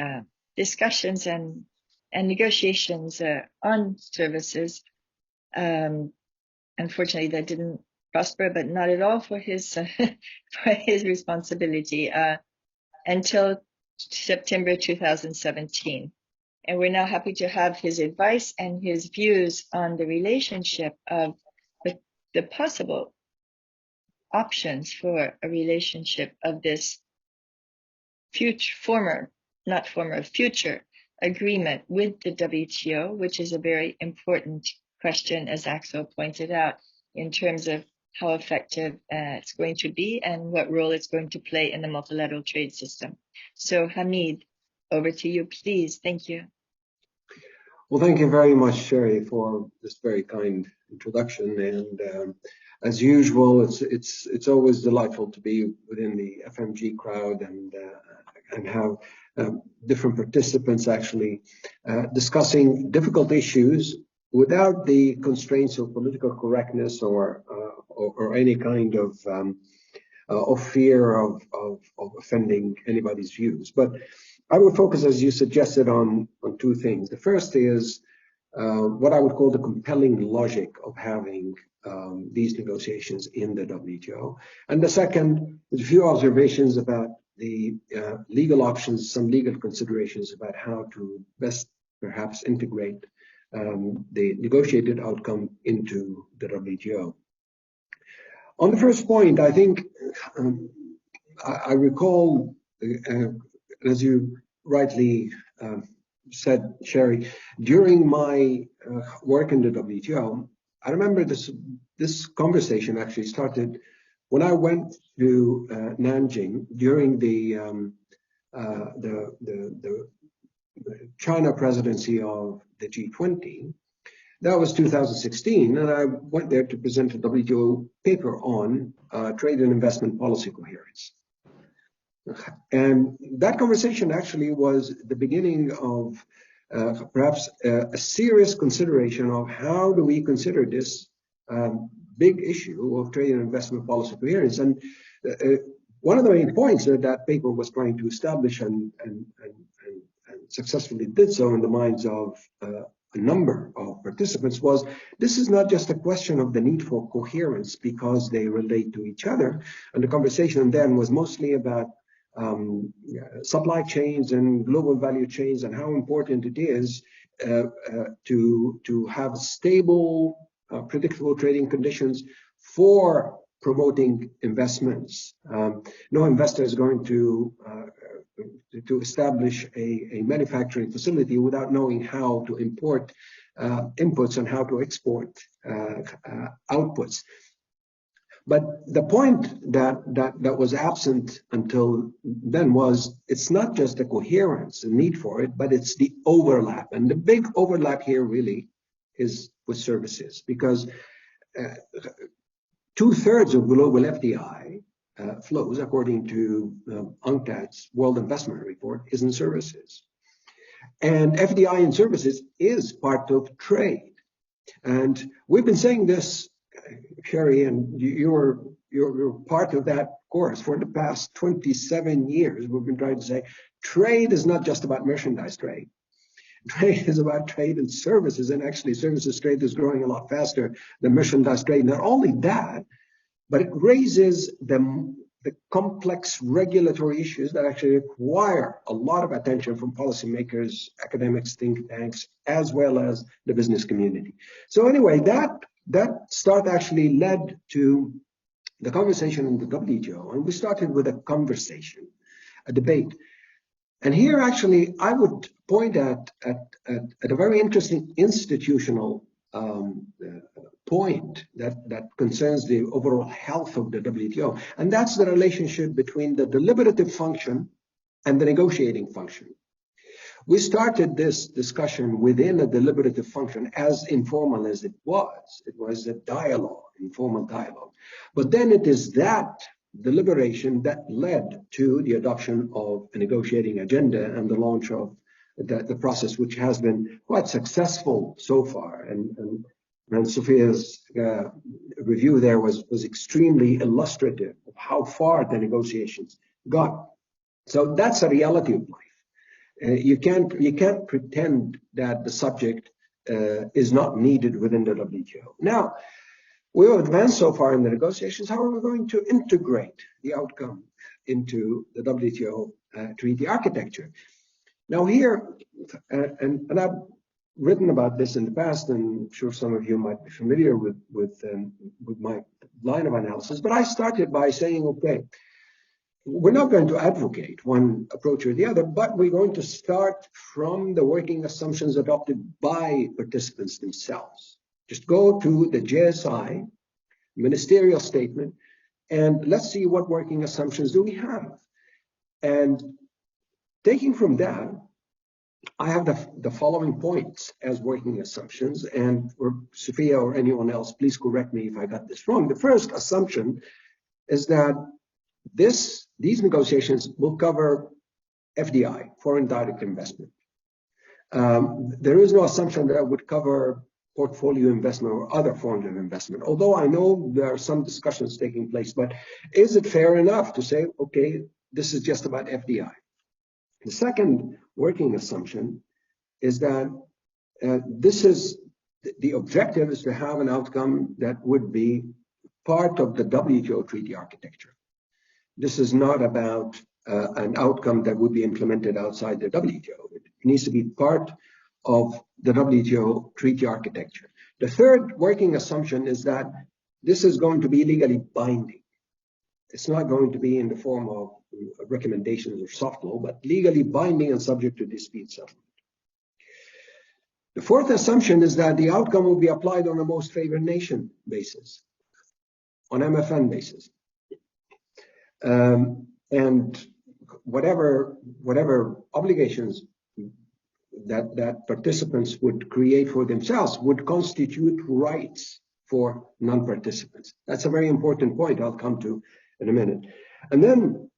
discussions and negotiations on services. Unfortunately, that didn't prosper, but not at all for his for his responsibility until September 2017. And we're now happy to have his advice and his views on the relationship of the possible options for a relationship of this future agreement with the WTO, which is a very important question, as Axel pointed out, in terms of how effective it's going to be and what role it's going to play in the multilateral trade system. So Hamid, over to you, please. Thank you. Well, thank you very much, Sherry, for this very kind introduction. And as usual, it's always delightful to be within the FMG crowd and have different participants actually discussing difficult issues without the constraints of political correctness or any kind of fear of offending anybody's views. But I would focus, as you suggested, on two things. The first is what I would call the compelling logic of having these negotiations in the WTO. And the second is a few observations about the legal options, some legal considerations about how to best perhaps integrate the negotiated outcome into the WTO. On the first point, I think I recall, as you rightly said, Sherry, during my work in the WTO, I remember this conversation actually started when I went to Nanjing during the China presidency of the G20. That was 2016, and I went there to present a WTO paper on trade and investment policy coherence. And that conversation actually was the beginning of perhaps a serious consideration of how do we consider this big issue of trade and investment policy coherence. And one of the main points that that paper was trying to establish and successfully did so in the minds of a number of participants was this is not just a question of the need for coherence because they relate to each other. And the conversation then was mostly about supply chains and global value chains and how important it is to have stable, predictable trading conditions for promoting investments. No investor is going to establish a manufacturing facility without knowing how to import inputs and how to export outputs. But the point that was absent until then was it's not just the coherence, the need for it, but it's the overlap. And the big overlap here really is with services, because 2/3 of global FDI flows, according to UNCTAD's World Investment Report, is in services. And FDI in services is part of trade. And we've been saying this, Sherry, and you're part of that course for the past 27 years. We've been trying to say trade is not just about merchandise trade. Trade is about trade and services, and actually services trade is growing a lot faster than merchandise trade. Not only that, but it raises the the complex regulatory issues that actually require a lot of attention from policymakers, academics, think tanks, as well as the business community. So anyway, that start actually led to the conversation in the WTO, and we started with a conversation, a debate. And here actually I would point at a very interesting institutional point that concerns the overall health of the WTO, and that's the relationship between the deliberative function and the negotiating function. We started this discussion within a deliberative function, as informal as it was. It was a dialogue, informal dialogue. But then it is that deliberation that led to the adoption of a negotiating agenda and the launch of the process, which has been quite successful so far. And Sophia's review there was extremely illustrative of how far the negotiations got. So that's a reality of life. You can't pretend that the subject is not needed within the WTO. Now, we have advanced so far in the negotiations. How are we going to integrate the outcome into the WTO treaty architecture? Now here, and I've written about this in the past, and I'm sure some of you might be familiar with my line of analysis, but I started by saying, okay, we're not going to advocate one approach or the other, but we're going to start from the working assumptions adopted by participants themselves. Just go to the JSI ministerial statement and let's see what working assumptions do we have. And taking from that, I have the following points as working assumptions, and for Sophia or anyone else, please correct me if I got this wrong. The first assumption is that these negotiations will cover FDI, foreign direct investment. There is no assumption that it would cover portfolio investment or other forms of investment, although I know there are some discussions taking place, but is it fair enough to say, okay, this is just about FDI? The second working assumption is that the objective is to have an outcome that would be part of the WTO treaty architecture. This is not about an outcome that would be implemented outside the WTO. It needs to be part of the WTO treaty architecture. The third working assumption is that this is going to be legally binding. It's not going to be in the form of recommendations or soft law, but legally binding and subject to dispute settlement. The fourth assumption is that the outcome will be applied on a most favored nation basis, on MFN basis. And whatever obligations that participants would create for themselves would constitute rights for non-participants. That's a very important point I'll come to in a minute. And then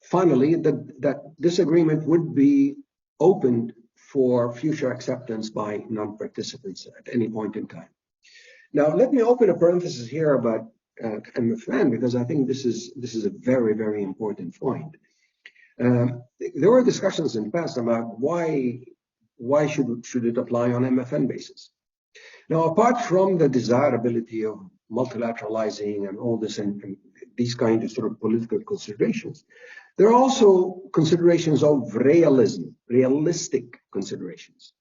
finally, that this agreement would be opened for future acceptance by non-participants at any point in time. Now, let me open a parenthesis here about MFN, because I think this is a very, very important point. There were discussions in the past about why should it apply on MFN basis. Now, apart from the desirability of multilateralizing and all this and these kind of sort of political considerations, there are also considerations of realistic considerations.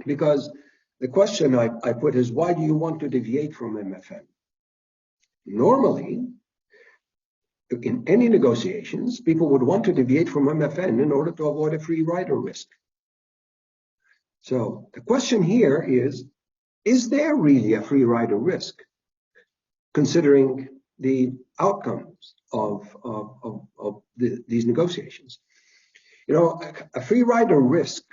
Because the question I put is, why do you want to deviate from MFN? Normally, in any negotiations, people would want to deviate from MFN in order to avoid a free rider risk. So the question here is there really a free rider risk, considering the outcomes of these negotiations? You know, a free rider risk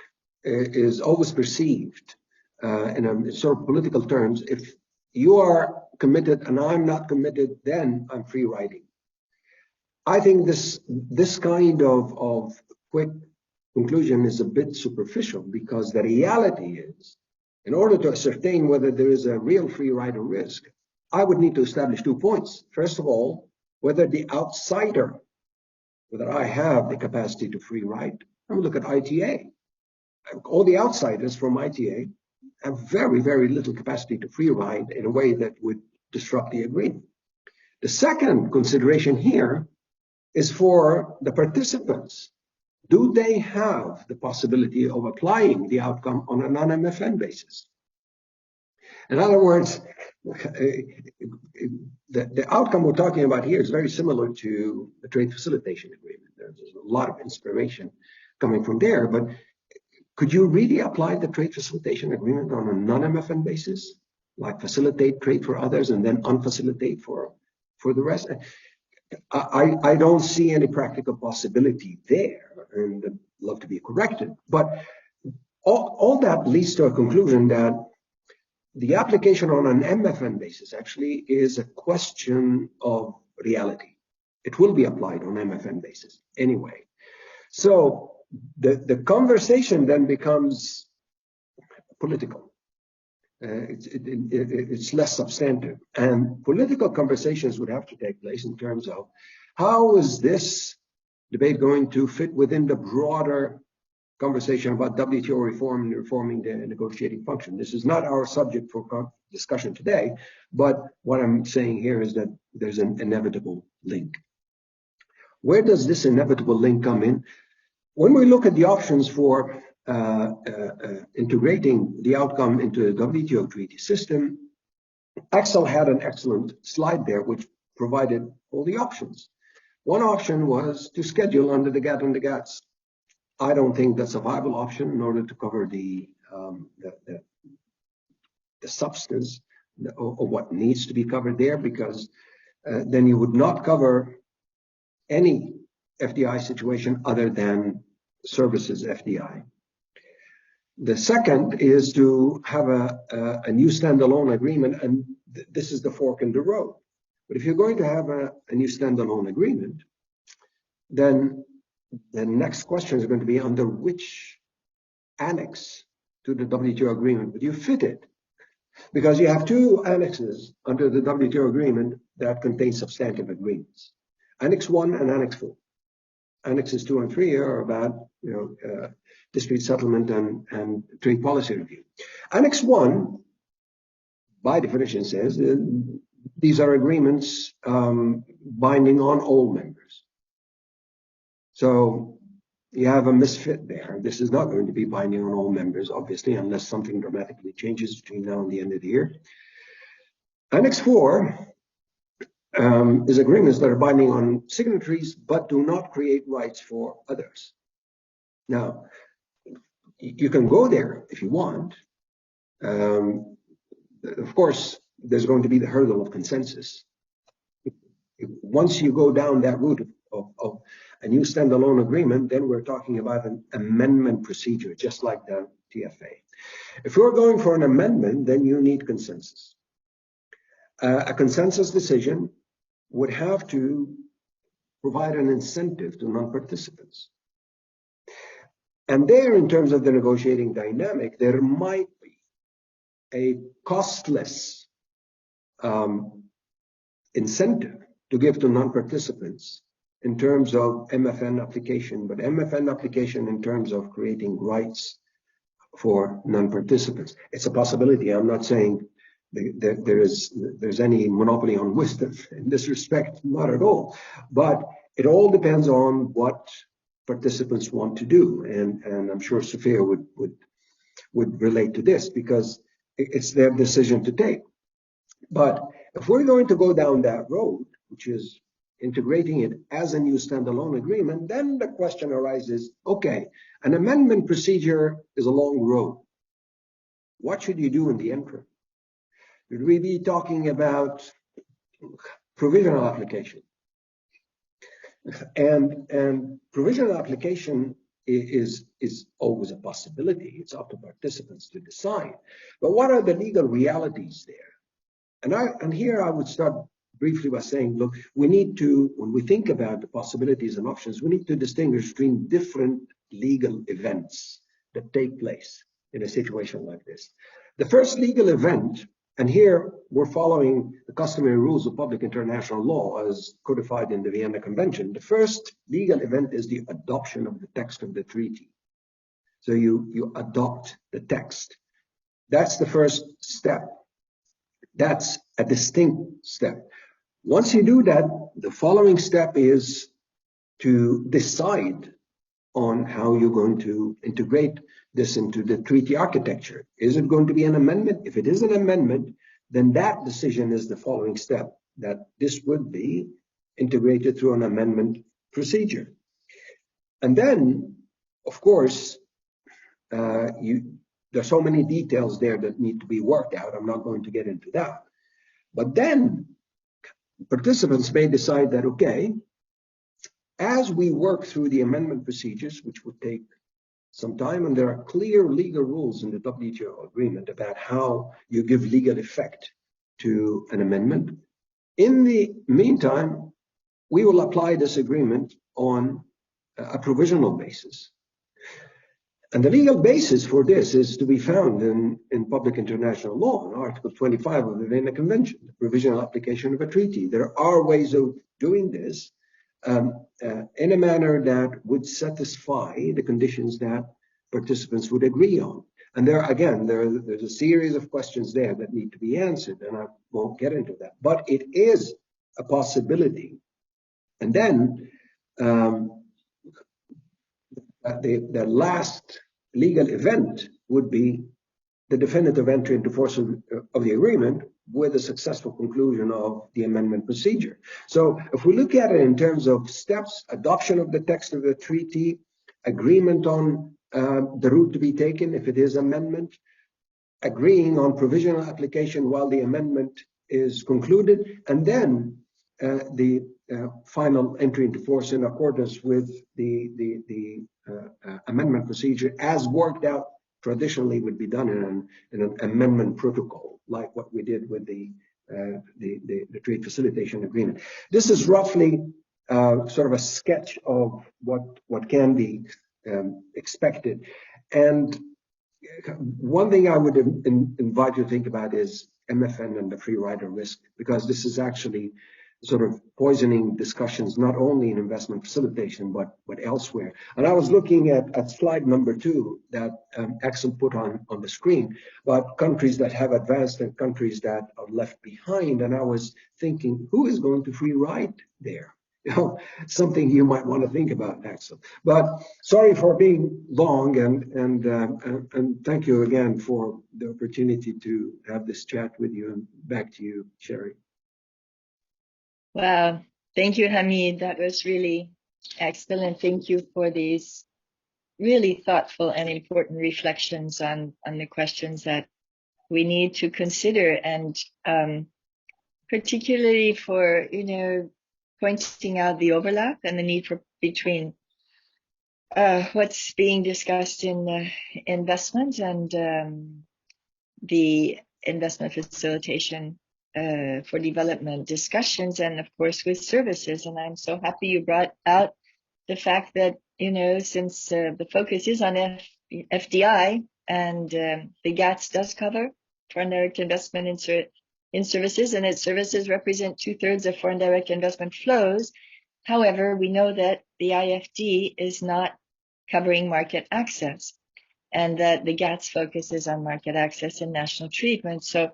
is always perceived in sort of political terms. If you are committed and I'm not committed, then I'm free riding. I think this kind of quick conclusion is a bit superficial, because the reality is, in order to ascertain whether there is a real free rider risk, I would need to establish 2 points. First of all, whether the outsider, whether I have the capacity to free ride. I'm look at ITA. All the outsiders from ITA have very, very little capacity to free ride in a way that would disrupt the agreement. The second consideration here is for the participants. Do they have the possibility of applying the outcome on a non-MFN basis? In other words, the outcome we're talking about here is very similar to the trade facilitation agreement. There's a lot of inspiration coming from there, but could you really apply the trade facilitation agreement on a non-MFN basis, like facilitate trade for others and then unfacilitate for the rest? I don't see any practical possibility there, and I'd love to be corrected. But all that leads to a conclusion that the application on an MFN basis actually is a question of reality. It will be applied on MFN basis anyway. So the conversation then becomes political. It's less substantive, and political conversations would have to take place in terms of how is this debate going to fit within the broader conversation about WTO reform and reforming the negotiating function. This is not our subject for discussion today, but what I'm saying here is that there's an inevitable link. Where does this inevitable link come in? When we look at the options for integrating the outcome into the WTO treaty system, Axel had an excellent slide there which provided all the options. One option was to schedule under the GATT and the GATS. I don't think that's a viable option in order to cover the substance of what needs to be covered there, because then you would not cover any FDI situation other than services FDI. The second is to have a new standalone agreement, and this is the fork in the road. But if you're going to have a new standalone agreement, then the next question is going to be under which annex to the WTO agreement would you fit it? Because you have two annexes under the WTO agreement that contain substantive agreements. Annex 1 and Annex 4. Annexes 2 and 3 are about dispute settlement and trade policy review. Annex 1, by definition, says these are agreements binding on all members. So you have a misfit there. This is not going to be binding on all members, obviously, unless something dramatically changes between now and the end of the year. Annex 4 is agreements that are binding on signatories but do not create rights for others. Now, you can go there if you want. Of course, there's going to be the hurdle of consensus. Once you go down that route of a new standalone agreement, then we're talking about an amendment procedure, just like the TFA. If you're going for an amendment, then you need consensus. A consensus decision would have to provide an incentive to non-participants. And there, in terms of the negotiating dynamic, there might be a costless incentive to give to non-participants in terms of MFN application, but MFN application in terms of creating rights for non-participants. It's a possibility. I'm not saying there's any monopoly on wisdom in this respect, not at all. But it all depends on what participants want to do, and I'm sure Sophia would relate to this because it's their decision to take. But if we're going to go down that road, which is integrating it as a new standalone agreement, then the question arises, okay, an amendment procedure is a long road. What should you do in the interim? Should we be talking about provisional application? And provisional application is always a possibility. It's up to participants to decide. But what are the legal realities there? And here I would start briefly by saying, look, we need to, when we think about the possibilities and options, we need to distinguish between different legal events that take place in a situation like this. The first legal event, and here we're following the customary rules of public international law as codified in the Vienna Convention. The first legal event is the adoption of the text of the treaty. So you adopt the text. That's the first step. That's a distinct step. Once you do that, the following step is to decide on how you're going to integrate this into the treaty architecture. Is it going to be an amendment? If it is an amendment, then that decision is the following step, that this would be integrated through an amendment procedure. And then, of course, there's so many details there that need to be worked out. I'm not going to get into that. But then participants may decide that, okay, as we work through the amendment procedures, which would take some time, and there are clear legal rules in the WTO agreement about how you give legal effect to an amendment. In the meantime, we will apply this agreement on a provisional basis. And the legal basis for this is to be found in public international law, in Article 25 of the Vienna Convention, the provisional application of a treaty. There are ways of doing this in a manner that would satisfy the conditions that participants would agree on. And there's a series of questions there that need to be answered, and I won't get into that. But it is a possibility. And then the last legal event would be the definitive entry into force of the agreement with a successful conclusion of the amendment procedure. So if we look at it in terms of steps, adoption of the text of the treaty, agreement on the route to be taken if it is amendment, agreeing on provisional application while the amendment is concluded, and then the final entry into force in accordance with the amendment procedure as worked out traditionally would be done in an amendment protocol, like what we did with the trade facilitation agreement. This is roughly sort of a sketch of what can be expected. And one thing I would invite you to think about is MFN and the free rider risk, because this is actually sort of poisoning discussions, not only in investment facilitation, but elsewhere. And I was looking at slide number 2 that Axel put on the screen about countries that have advanced and countries that are left behind. And I was thinking, who is going to free ride there? You know, something you might want to think about, Axel. But sorry for being long, and thank you again for the opportunity to have this chat with you. And back to you, Sherry. Wow. Thank you, Hamid. That was really excellent. Thank you for these really thoughtful and important reflections on the questions that we need to consider, and particularly for, pointing out the overlap and the need for between what's being discussed in investment and the investment facilitation for development discussions, and of course with services. And I'm so happy you brought out the fact that, since the focus is on FDI, and the GATS does cover foreign direct investment in services, and its services represent 2/3 of foreign direct investment flows. However, we know that the IFD is not covering market access, and that the GATS focuses on market access and national treatment. So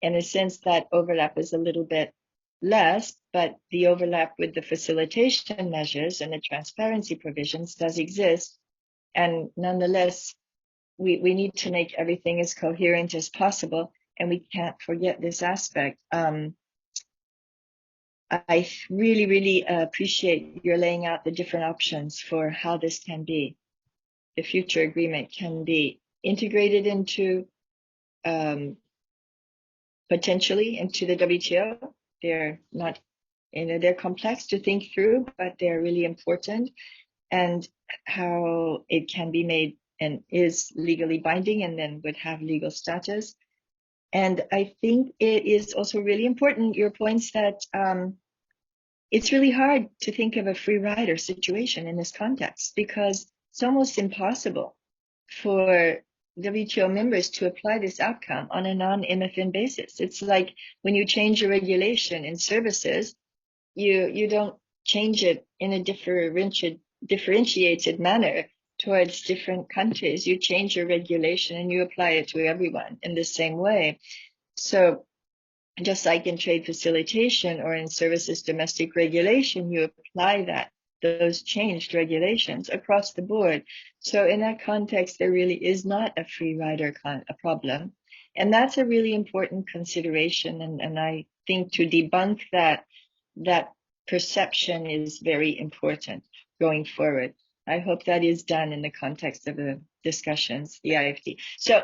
in a sense, that overlap is a little bit less, but the overlap with the facilitation measures and the transparency provisions does exist. And nonetheless, we need to make everything as coherent as possible, and we can't forget this aspect. I really, really appreciate your laying out the different options for how this can be. The future agreement can be integrated into, potentially into the WTO. They're not, they're complex to think through, but they're really important. And how it can be made and is legally binding, and then would have legal status. And I think it is also really important, your points that it's really hard to think of a free rider situation in this context, because it's almost impossible for WTO members to apply this outcome on a non-MFN basis. It's like when you change a regulation in services, you don't change it in a differentiated manner towards different countries. You change your regulation and you apply it to everyone in the same way. So just like in trade facilitation or in services domestic regulation, you apply those changed regulations across the board. So in that context, there really is not a free rider a problem. And that's a really important consideration. And I think to debunk that perception is very important going forward. I hope that is done in the context of the discussions, the IFT. So,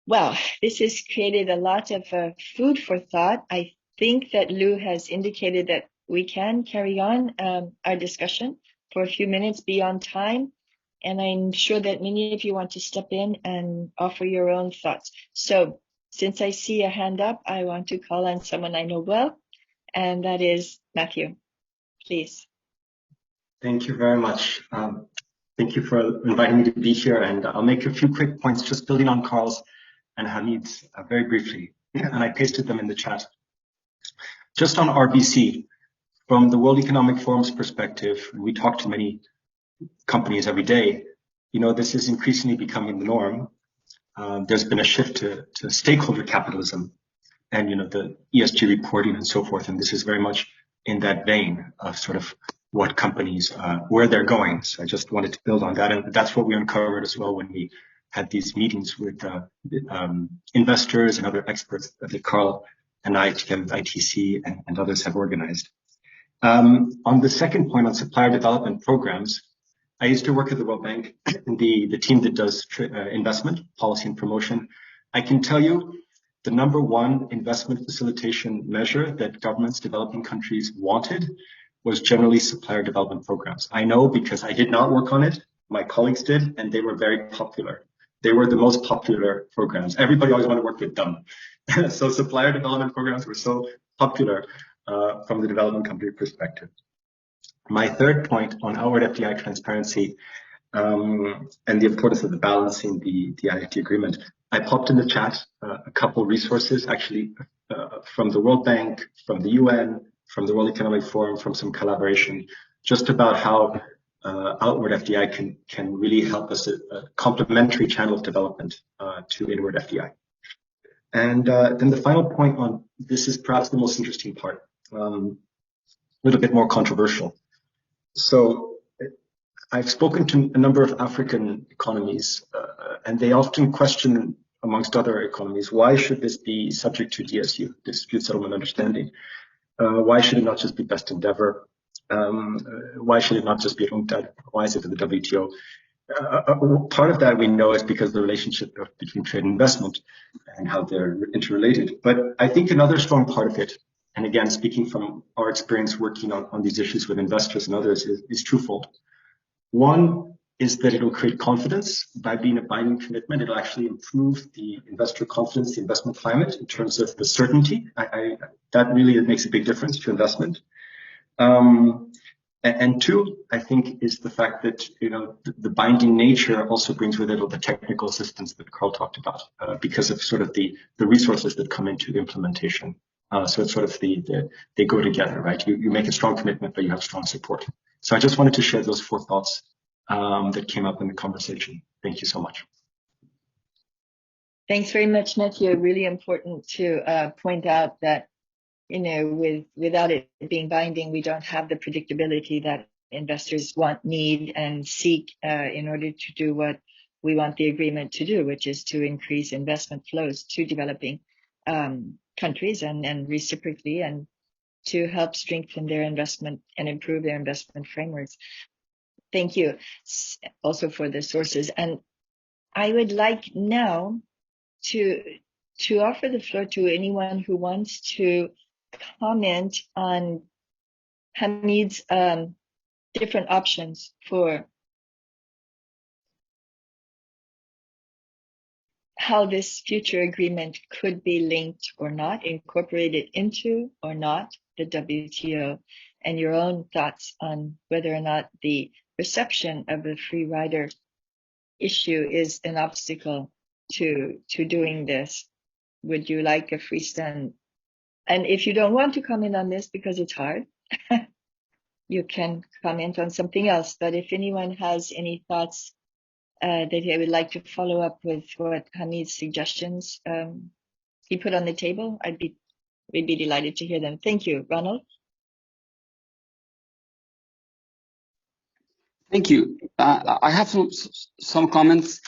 well, this has created a lot of food for thought. I think that Lou has indicated that we can carry on our discussion for a few minutes beyond time. And I'm sure that many of you want to step in and offer your own thoughts. So since I see a hand up, I want to call on someone I know well, and that is Matthew. Please. Thank you very much. Thank you for inviting me to be here, and I'll make a few quick points just building on Carl's and Hamid's very briefly, and I pasted them in the chat. Just on RBC, from the World Economic Forum's perspective, we talk to many companies every day. You know, this is increasingly becoming the norm. There's been a shift to stakeholder capitalism and, you know, the ESG reporting and so forth, and this is very much in that vein of sort of what companies, where they're going. So I just wanted to build on that. And that's what we uncovered as well when we had these meetings with investors and other experts that Carl and I, together with ITC and others, have organized. On the second point on supplier development programs, I used to work at the World Bank, the team that does investment, policy and promotion. I can tell you the number one investment facilitation measure that governments, developing countries wanted was generally supplier development programs. I know because I did not work on it. My colleagues did, and they were very popular. They were the most popular programs. Everybody always wanted to work with them. So supplier development programs were so popular from the development country perspective. My third point on outward FDI transparency and the importance of the balancing the IFT agreement. I popped in the chat a couple resources actually from the World Bank, from the UN, from the World Economic Forum, from some collaboration, just about how outward FDI can really help us a complementary channel of development to inward FDI. And then the final point on this is perhaps the most interesting part, a little bit more controversial. So I've spoken to a number of African economies, and they often question, amongst other economies, why should this be subject to DSU, dispute settlement understanding? Why should it not just be best endeavor? Why should it not just be at UNCTAD? Why is it at the WTO? Part of that we know is because of the relationship between trade and investment and how they're interrelated. But I think another strong part of it, and again, speaking from our experience working on these issues with investors and others, is twofold. One is that it will create confidence by being a binding commitment. It'll actually improve the investor confidence, the investment climate in terms of the certainty. That really makes a big difference to investment. And two, I think, is the fact that, you know, the binding nature also brings with it all the technical assistance that Carl talked about, because of sort of the resources that come into implementation. So it's sort of they go together, right? You make a strong commitment, but you have strong support. So I just wanted to share those 4 thoughts that came up in the conversation. Thank you so much. Thanks very much, Matthew. Really important to point out that, you know, without it being binding, we don't have the predictability that investors want, need, and seek in order to do what we want the agreement to do, which is to increase investment flows to developing countries and reciprocally, and to help strengthen their investment and improve their investment frameworks. Thank you also for the sources. And I would like now to offer the floor to anyone who wants to comment on Hamid's different options for how this future agreement could be linked or not, incorporated into or not the WTO, and your own thoughts on whether or not the perception of the free rider issue is an obstacle to doing this. Would you like a freestand? And if you don't want to comment on this because it's hard, you can comment on something else. But if anyone has any thoughts that they would like to follow up with what Hamid's suggestions he put on the table, I'd be we'd be delighted to hear them. Thank you. Ronald? Thank you. I have some comments,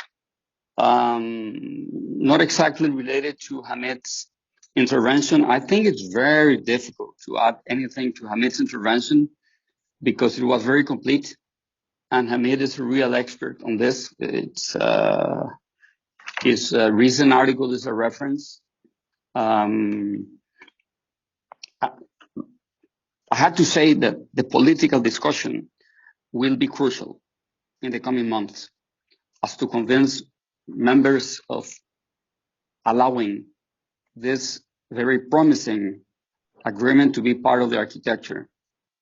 not exactly related to Hamid's intervention. I think it's very difficult to add anything to Hamid's intervention because it was very complete, and Hamid is a real expert on this. His recent article is a reference. I have to say that the political discussion will be crucial in the coming months as to convince members of allowing this very promising agreement to be part of the architecture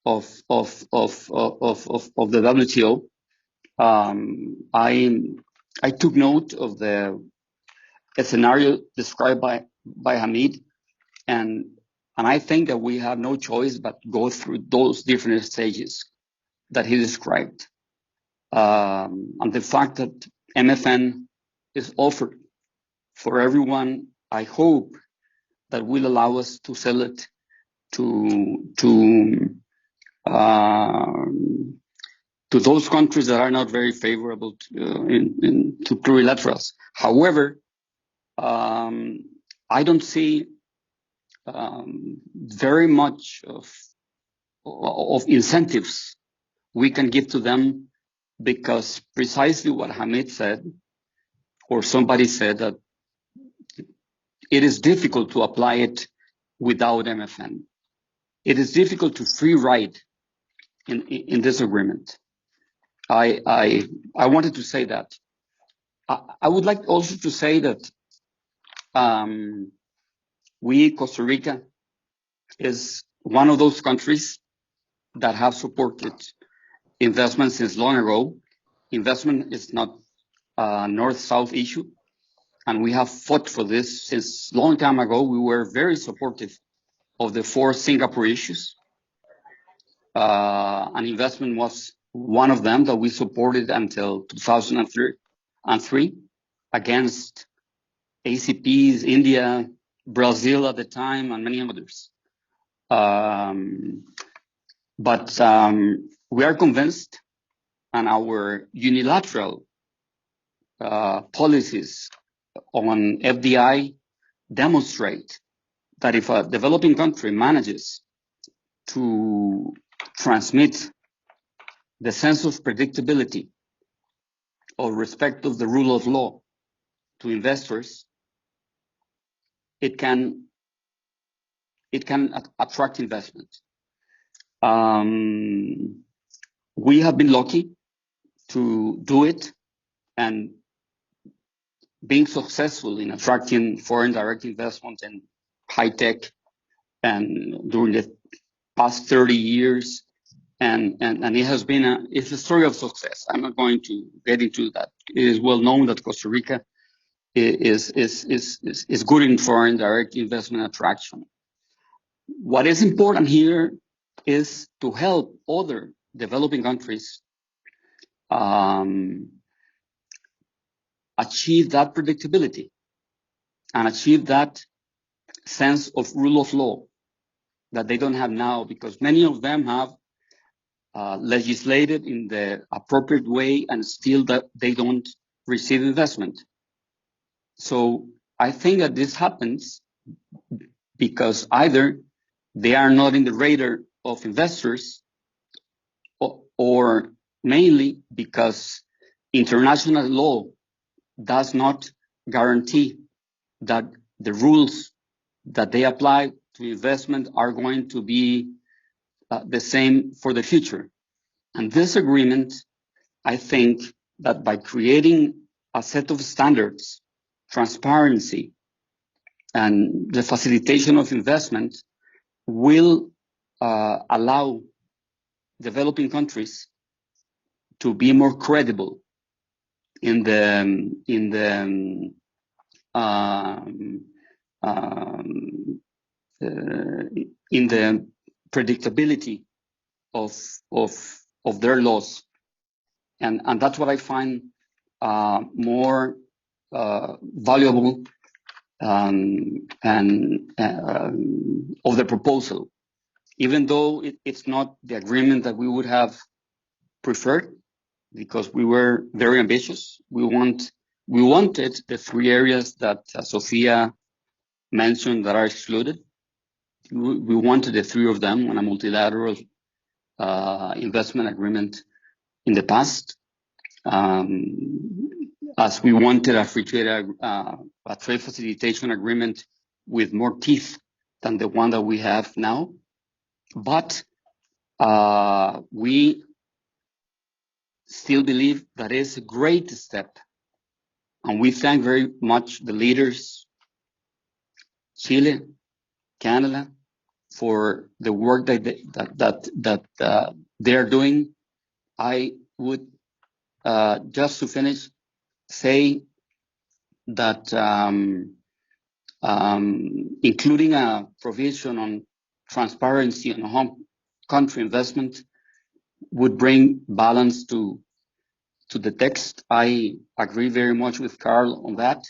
of the WTO. I took note of the scenario described by Hamid, and I think that we have no choice but go through those different stages that he described. And the fact that MFN is offered for everyone, I hope that will allow us to sell it to those countries that are not very favorable to plurilaterals. However, I don't see very much of incentives we can give to them, because precisely what Hamid said, or somebody said, that it is difficult to apply it without MFN. It is difficult to free ride in this agreement. I wanted to say that. I would like also to say that Costa Rica, is one of those countries that have supported investment since long ago. Investment is not a north-south issue, and we have fought for this since long time ago. We were very supportive of the 4 Singapore issues. And investment was one of them that we supported until 2003 against ACPs, India, Brazil at the time, and many others. But we are convinced, and our unilateral policies on FDI demonstrate that if a developing country manages to transmit the sense of predictability or respect of the rule of law to investors, it can attract investment. We have been lucky to do it, and being successful in attracting foreign direct investment in high tech, and during the past 30 years, and it has been it's a story of success. I'm not going to get into that. It is well known that Costa Rica is good in foreign direct investment attraction. What is important here is to help other developing countries achieve that predictability and achieve that sense of rule of law that they don't have now, because many of them have legislated in the appropriate way and still that they don't receive investment. So I think that this happens because either they are not in the radar of investors, or mainly because international law does not guarantee that the rules that they apply to investment are going to be the same for the future. And this agreement, I think that by creating a set of standards, transparency, and the facilitation of investment will allow developing countries to be more credible in the predictability of their laws, and that's what I find more valuable of the proposal, even though it's not the agreement that we would have preferred, because we were very ambitious. We wanted the 3 areas that Sofia mentioned that are excluded. We wanted the 3 of them on a multilateral investment agreement in the past, as we wanted a free trade, a trade facilitation agreement with more teeth than the one that we have now. But we still believe that is a great step, and we thank very much the leaders, Chile, Canada, for the work that they're doing. I would just to finish say that including a provision on transparency on home country investment would bring balance to the text. I agree very much with Carl on that.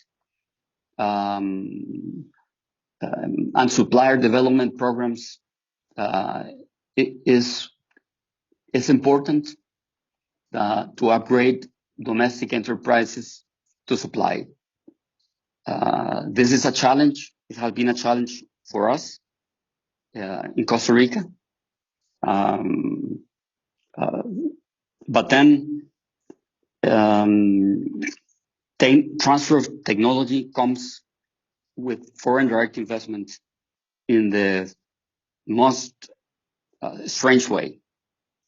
And supplier development programs, it's important to upgrade domestic enterprises to supply. This is a challenge. It has been a challenge for us in Costa Rica. But then transfer of technology comes with foreign direct investment in the most strange way.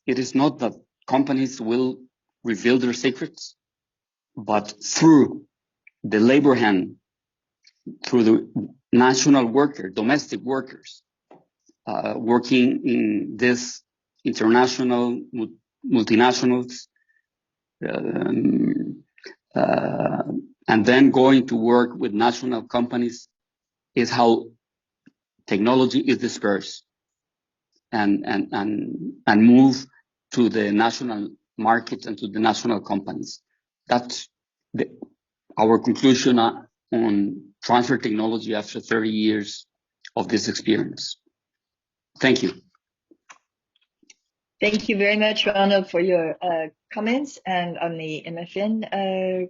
It is not that companies will reveal their secrets, but through the labor hand, through the national worker, domestic workers, working in this international multinationals, and then going to work with national companies, is how technology is dispersed and move to the national market and to the national companies. That's our conclusion on transfer technology after 30 years of this experience. Thank you. Thank you very much, Ronald, for your comments and on the MFN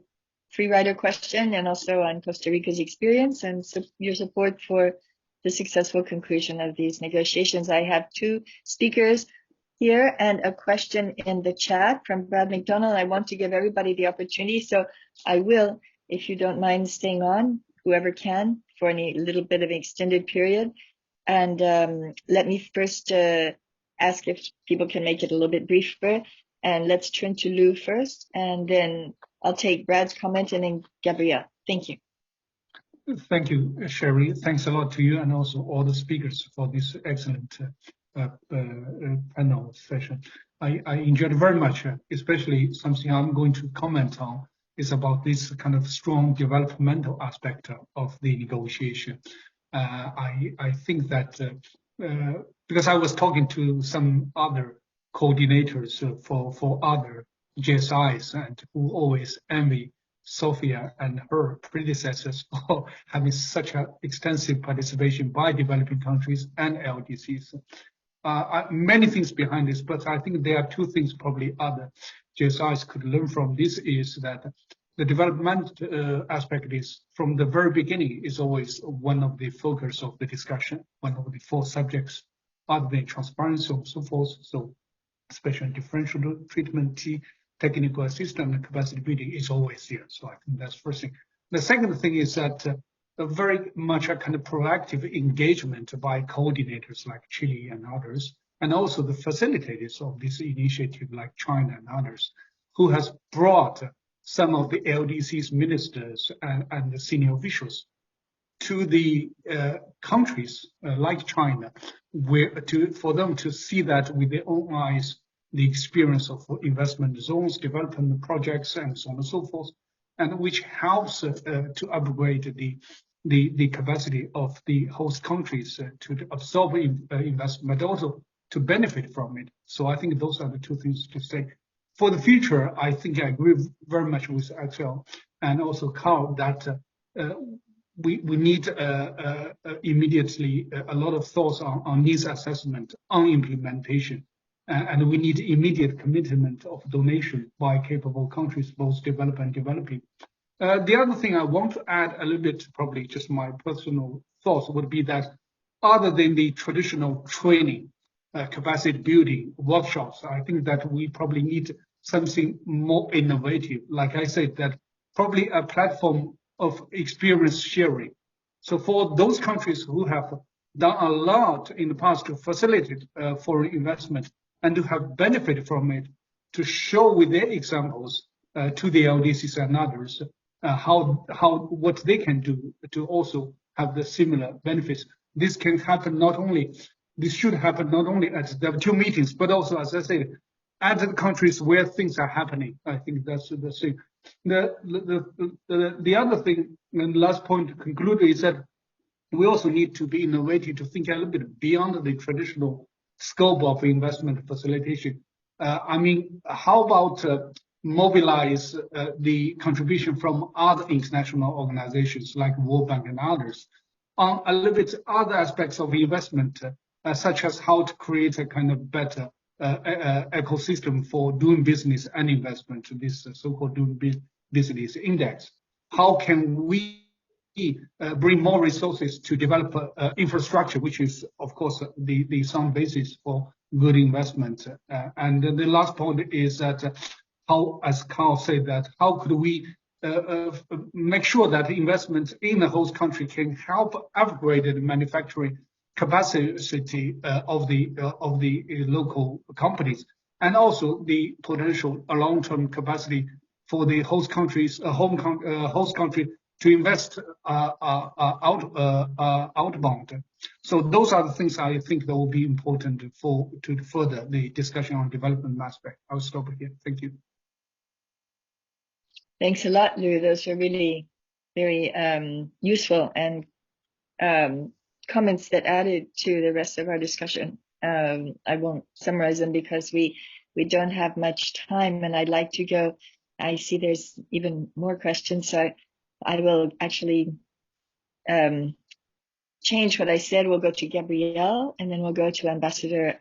free rider question, and also on Costa Rica's experience and your support for the successful conclusion of these negotiations. I have 2 speakers here and a question in the chat from Brad McDonald. I want to give everybody the opportunity, so I will, if you don't mind staying on, whoever can, for any little bit of an extended period. And let me first ask if people can make it a little bit briefer. And let's turn to Lou first, and then I'll take Brad's comment and then Gabrielle. Thank you. Thank you, Sherry. Thanks a lot to you and also all the speakers for this excellent panel session. I enjoyed it very much, especially something I'm going to comment on is about this kind of strong developmental aspect of the negotiation. I think that because I was talking to some other coordinators for other GSIs and who always envy Sofia and her predecessors for having such an extensive participation by developing countries and LDCs. Many things behind this, but I think there are 2 things probably other GSIs could learn from this is that the development aspect is from the very beginning is always one of the focus of the discussion, one of the 4 subjects, other than transparency and so forth. So special differential treatment, technical assistance, and capacity building is always there. So I think that's the first thing. The second thing is that very much a kind of proactive engagement by coordinators like Chile and others, and also the facilitators of this initiative like China and others, who has brought some of the LDC's ministers and the senior officials to the countries like China, for them to see that with their own eyes, the experience of investment zones, development projects, and so on and so forth, and which helps to upgrade the capacity of the host countries to absorb investment, but also to benefit from it. So I think those are the 2 things to say. For the future, I think I agree very much with Axel and also Carl that we need immediately a lot of thoughts on needs assessment, on implementation, and we need immediate commitment of donation by capable countries, both developed and developing. The other thing I want to add a little bit, probably just my personal thoughts, would be that other than the traditional training, capacity building workshops, I think that we probably need something more innovative. Like I said, that probably a platform of experience sharing. So for those countries who have done a lot in the past to facilitate foreign investment and to have benefited from it, to show with their examples to the LDCs and others what they can do to also have the similar benefits. This can happen not only, this should happen not only at the two meetings, but also, as I said, at the countries where things are happening. I think that's the thing. The other thing, and last point to conclude, is that we also need to be innovative to think a little bit beyond the traditional scope of investment facilitation. I mean, how about mobilize the contribution from other international organizations like World Bank and others on a little bit other aspects of investment, such as how to create a kind of better ecosystem for doing business and investment, this so-called doing business index. How can we bring more resources to develop infrastructure, which is, of course, the sound basis for good investment. And the last point is that how, as Carl said, that how could we make sure that investments in the host country can help upgrade the manufacturing capacity of the local companies, and also the potential long-term capacity for the host countries, host country to invest outbound. So those are the things I think that will be important to further the discussion on development aspect. I'll stop here. Thank you. Thanks a lot, Lou. Those are really very useful and comments that added to the rest of our discussion. I won't summarize them because we don't have much time, and I'd like to go. I see there's even more questions, so I will actually change what I said. We'll go to Gabrielle, and then we'll go to Ambassador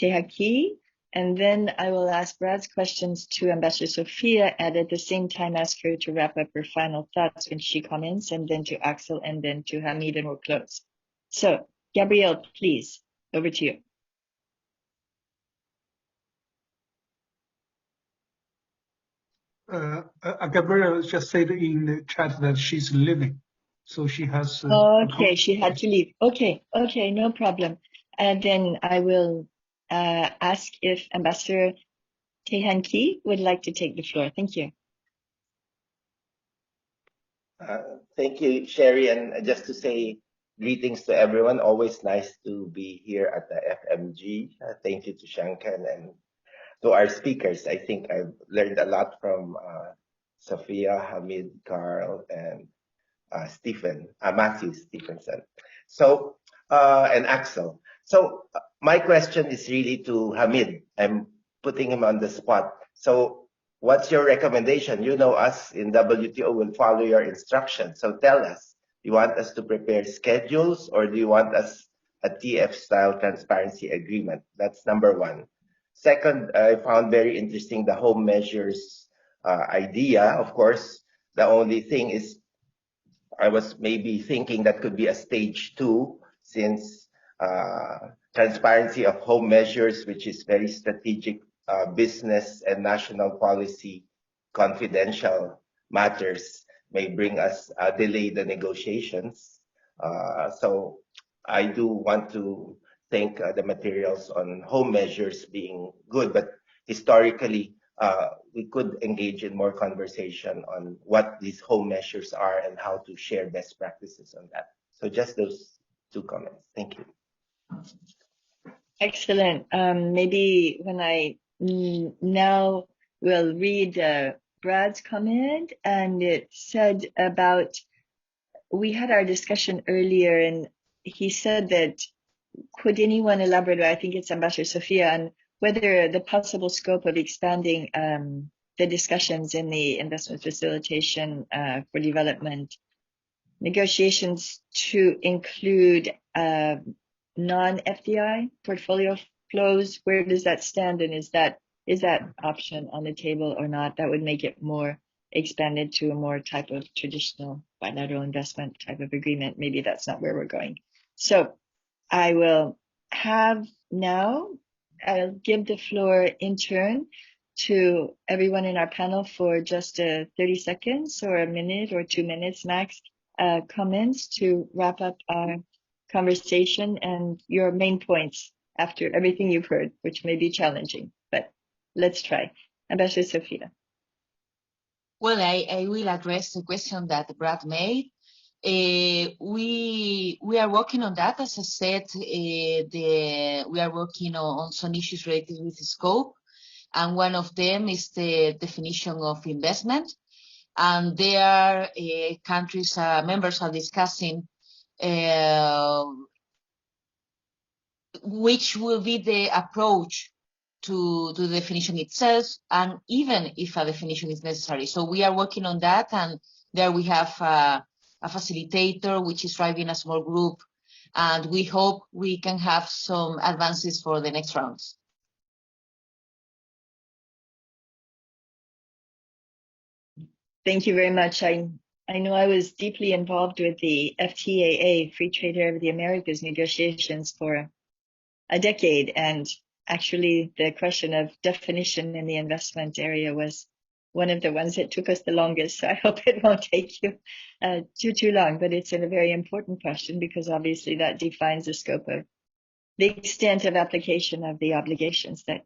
Tehaki, and then I will ask Brad's questions to Ambassador Sophia, and at the same time ask her to wrap up her final thoughts when she comments, and then to Axel, and then to Hamid, and we'll close. So, Gabrielle, please, over to you. Gabrielle just said in the chat that she's leaving, so she has. Okay, she had to leave. Okay, no problem. And then I will ask if Ambassador Tehaki would like to take the floor. Thank you. Thank you, Sherry. And just to say greetings to everyone. Always nice to be here at the FMG. Thank you to Shankan and to our speakers. I think I've learned a lot from Sophia, Hamid, Carl, and Matthew Stephenson. So, and Axel. So my question is really to Hamid. I'm putting him on the spot. So what's your recommendation? You know, us in WTO will follow your instructions. So tell us, do you want us to prepare schedules, or do you want us a TF-style transparency agreement? That's number one. Second, I found very interesting the home measures idea. Of course, the only thing is I was maybe thinking that could be a stage 2, since transparency of home measures, which is very strategic business and national policy confidential matters, may bring us delay the negotiations. So I do want to think the materials on home measures being good, but historically we could engage in more conversation on what these home measures are and how to share best practices on that. So just those 2 comments. Thank you. Excellent. Maybe when I now will read Brad's comment, and it said about, we had our discussion earlier, and he said that, could anyone elaborate, I think it's Ambassador Sophia, on whether the possible scope of expanding the discussions in the investment facilitation for development negotiations to include non-FDI portfolio flows. Where does that stand, and is that option on the table or not? That would make it more expanded to a more type of traditional bilateral investment type of agreement. Maybe that's not where we're going. So I will have now, I'll give the floor in turn to everyone in our panel for just 30 seconds or a minute or 2 minutes max comments to wrap up our conversation and your main points after everything you've heard, which may be challenging, but let's try. Ambassador Sofia. Well, I will address the question that Brad made. We are working on that. As I said, we are working on some issues related with the scope, and one of them is the definition of investment. And there are countries, members are discussing which will be the approach to the definition itself, and even if a definition is necessary. So we are working on that, and there we have a facilitator which is driving a small group, and we hope we can have some advances for the next rounds. Thank you very much. I know I was deeply involved with the FTAA, Free Trade Area of the Americas negotiations for a decade, and actually the question of definition in the investment area was one of the ones that took us the longest. So I hope it won't take you too long, but it's a very important question because obviously that defines the scope of the extent of application of the obligations that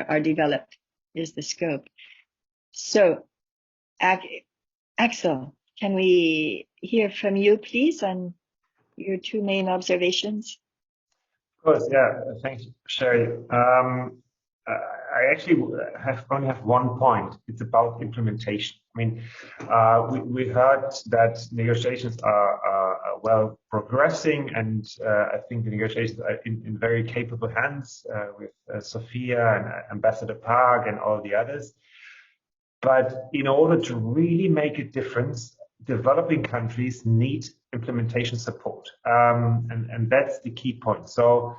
are developed is the scope. So Axel, can we hear from you, please, on your two main observations? Of course, yeah. Thanks, Sherry. I actually only have one point. It's about implementation. I mean, we heard that negotiations are well progressing, and I think the negotiations are in very capable hands with Sophia and Ambassador Park and all the others. But in order to really make a difference, developing countries need implementation support. And that's the key point. So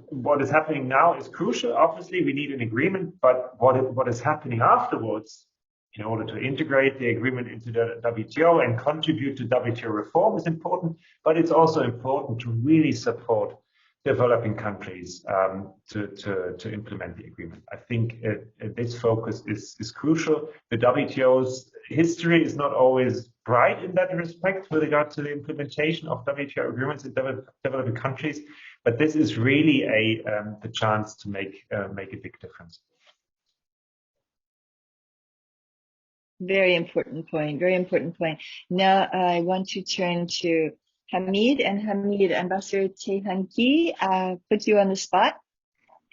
what is happening now is crucial. Obviously, we need an agreement, but what is happening afterwards in order to integrate the agreement into the WTO and contribute to WTO reform is important, but it's also important to really support developing countries to implement the agreement. I think this focus is crucial. The WTO's history is not always bright in that respect with regard to the implementation of WTO agreements in developing countries, but this is really the chance to make a big difference. Very important point. Very important point. Now I want to turn to Hamid, and Hamid, Ambassador Tehanki put you on the spot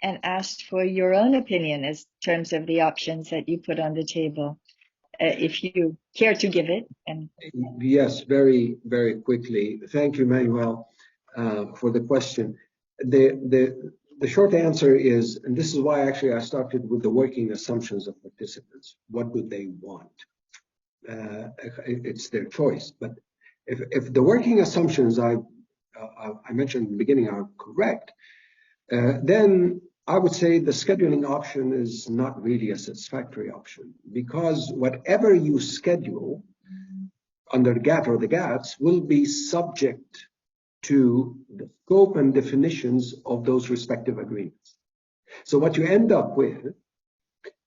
and asked for your own opinion in terms of the options that you put on the table, if you care to give it. And yes, very, very quickly. Thank you, Manuel, for the question. The short answer is, and this is why actually I started with the working assumptions of participants. What do they want? It's their choice, but if the working assumptions I mentioned in the beginning are correct, then I would say the scheduling option is not really a satisfactory option, because whatever you schedule under the GATT or the GATS will be subject to the scope and definitions of those respective agreements. So what you end up with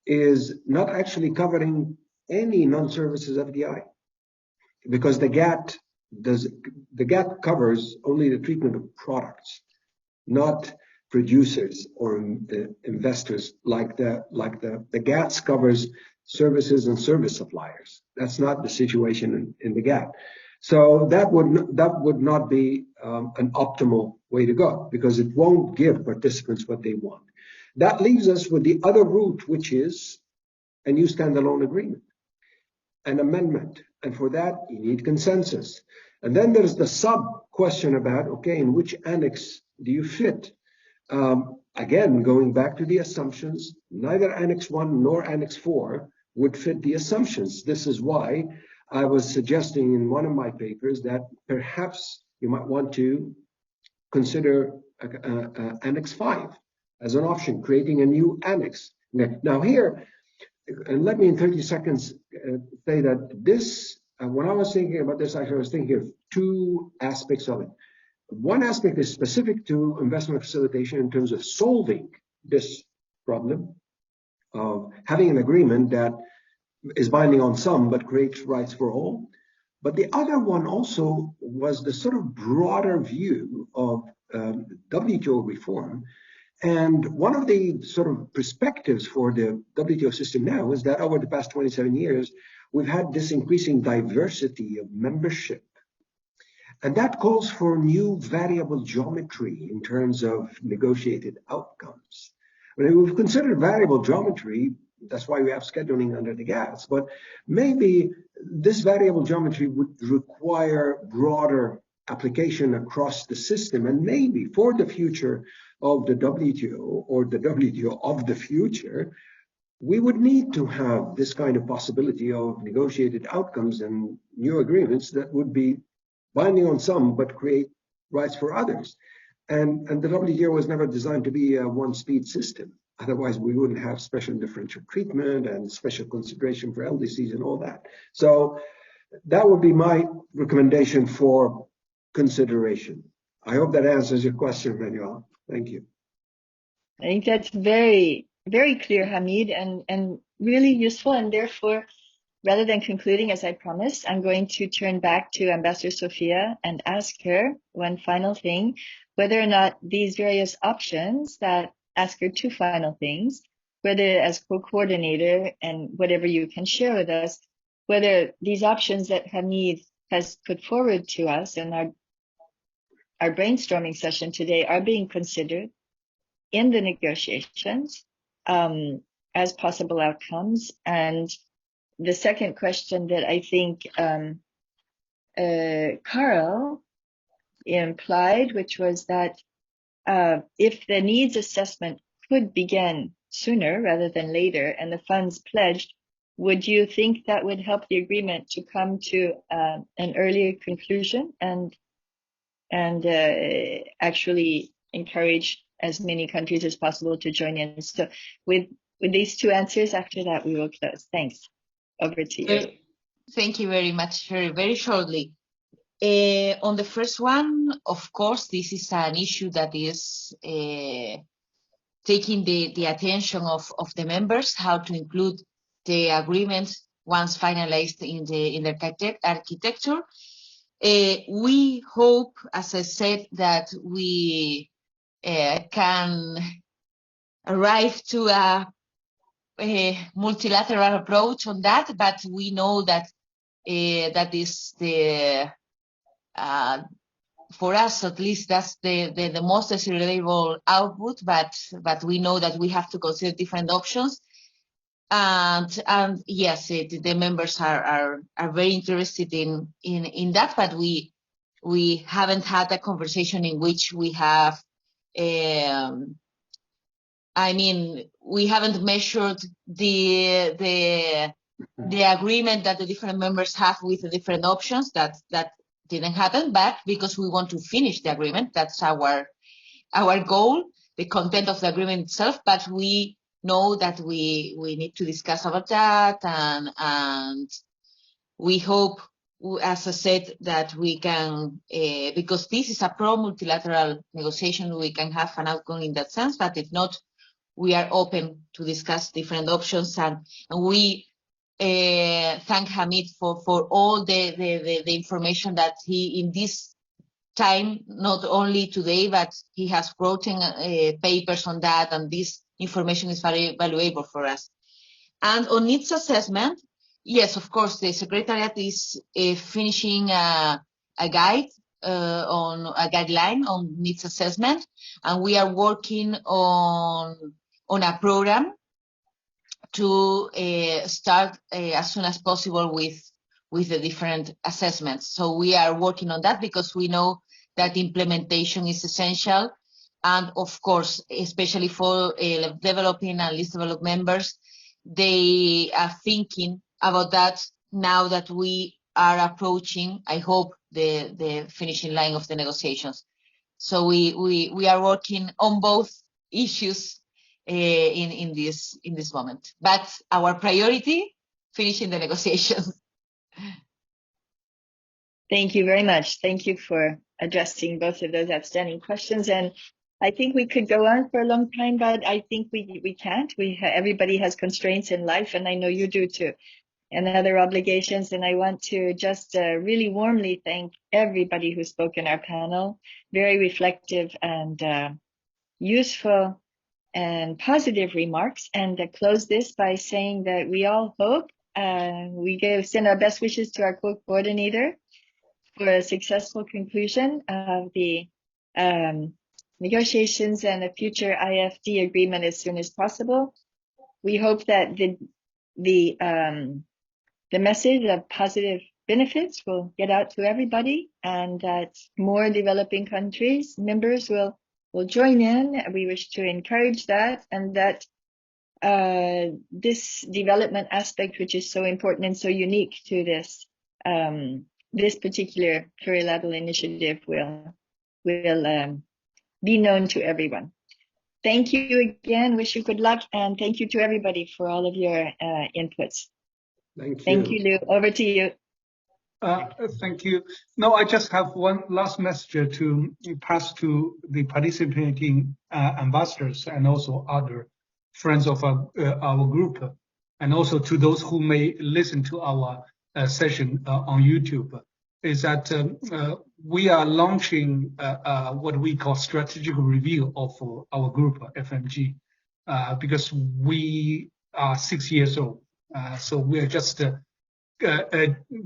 is not actually covering any non-services FDI, because the GATT covers only the treatment of products, not producers or investors. Like the GATS covers services and service suppliers. That's not the situation in the GATT. So that would not be an optimal way to go, because it won't give participants what they want. That leaves us with the other route, which is a new standalone agreement, an amendment. And for that, you need consensus. And then there's the sub question about, okay, in which annex do you fit? Again, going back to the assumptions, neither Annex 1 nor Annex 4 would fit the assumptions. This is why I was suggesting in one of my papers that perhaps you might want to consider Annex 5 as an option, creating a new annex. Now here, and let me in 30 seconds say that this, when I was thinking about this, I was thinking of two aspects of it. One aspect is specific to investment facilitation in terms of solving this problem of having an agreement that is binding on some but creates rights for all. But the other one also was the sort of broader view of WTO reform. And one of the sort of perspectives for the WTO system now is that over the past 27 years, we've had this increasing diversity of membership. And that calls for new variable geometry in terms of negotiated outcomes. When we've considered variable geometry, that's why we have scheduling under the gas, but maybe this variable geometry would require broader application across the system, and maybe for the future of the WTO or the WTO of the future, we would need to have this kind of possibility of negotiated outcomes and new agreements that would be binding on some but create rights for others. And the WTO was never designed to be a one-speed system. Otherwise, we wouldn't have special differential treatment and special consideration for LDCs and all that. So that would be my recommendation for consideration. I hope that answers your question, Manuel. Thank you. I think that's very, very clear, Hamid, and really useful. And therefore, rather than concluding, as I promised, I'm going to turn back to Ambassador Sofia and ask her one final thing, whether or not these various options that ask her two final things, whether as co-coordinator and whatever you can share with us, whether these options that Hamid has put forward to us in our brainstorming session today are being considered in the negotiations as possible outcomes. And the second question that I think Carl implied, which was that if the needs assessment could begin sooner rather than later and the funds pledged, would you think that would help the agreement to come to an earlier conclusion and actually encourage as many countries as possible to join in? So with these two answers, after that, we will close. Thanks. Over to you. Thank you very much, Sherry. Very shortly. On the first one, of course, this is an issue that is taking the attention of the members, how to include the agreement once finalized in the architecture. We hope, as I said, that we can arrive to a multilateral approach on that, but we know that that is the for us at least that's the most desirable output, but we know that we have to consider different options, and yes, the members are very interested in that, but we haven't had a conversation in which we have I mean, we haven't measured the agreement that the different members have with the different options. That didn't happen, but because we want to finish the agreement, that's our goal, the content of the agreement itself. But we know that we need to discuss about that, and we hope, as I said, that we can, because this is a pro-multilateral negotiation, we can have an outcome in that sense. But if not, we are open to discuss different options, and we thank Hamid for all the information that he, in this time, not only today, but he has written papers on that, and this information is very valuable for us. And on needs assessment, yes, of course, the Secretariat is finishing a guide on a guideline on needs assessment, and we are working on a program to start as soon as possible with the different assessments. So we are working on that because we know that implementation is essential, and of course, especially for developing and least developed members, they are thinking about that now that we are approaching, I hope, the finishing line of the negotiations. So we are working on both issues in this moment. But our priority, finishing the negotiations. Thank you very much. Thank you for addressing both of those outstanding questions. And I think we could go on for a long time, but I think we can't. Everybody has constraints in life, and I know you do too, and other obligations. And I want to just really warmly thank everybody who spoke in our panel. Very reflective and useful and positive remarks. And close this by saying that we all hope send our best wishes to our coordinator for a successful conclusion of the negotiations and a future IFD agreement as soon as possible. We hope that the message of positive benefits will get out to everybody, and that more developing countries, members will join in. We wish to encourage that, and that this development aspect, which is so important and so unique to this particular plurilateral initiative, will be known to everyone. Thank you again. Wish you good luck, and thank you to everybody for all of your inputs. Thank you. Thank you, Lou. Over to you. Thank you. No, I just have one last message to pass to the participating ambassadors and also other friends of our group, and also to those who may listen to our session on YouTube, is that we are launching what we call strategic review of our group, FMG, because we are 6 years old. So we are just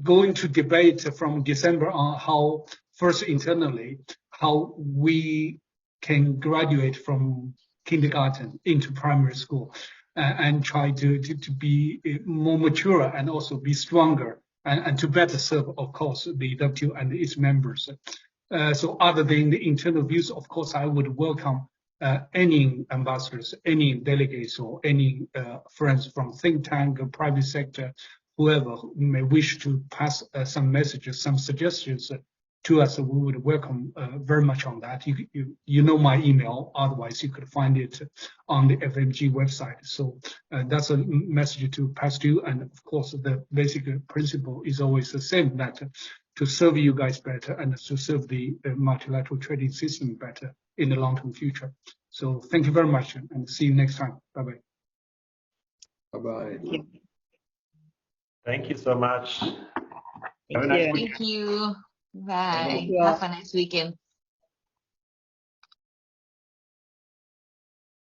going to debate from December on how, first internally, how we can graduate from kindergarten into primary school, and try to be more mature and also be stronger and to better serve, of course, the WTO and its members. So other than the internal views, of course, I would welcome any ambassadors, any delegates, or any friends from think tank or private sector, whoever may wish to pass some messages, some suggestions to us. We would welcome very much on that. You know my email, otherwise you could find it on the FMG website. So that's a message to pass to you. And of course, the basic principle is always the same, that to serve you guys better and to serve the multilateral trading system better in the long-term future. So thank you very much, and see you next time. Bye-bye. Bye-bye. Thank you so much. Have a nice weekend. Thank you. Bye. Thank you all. Have a nice weekend.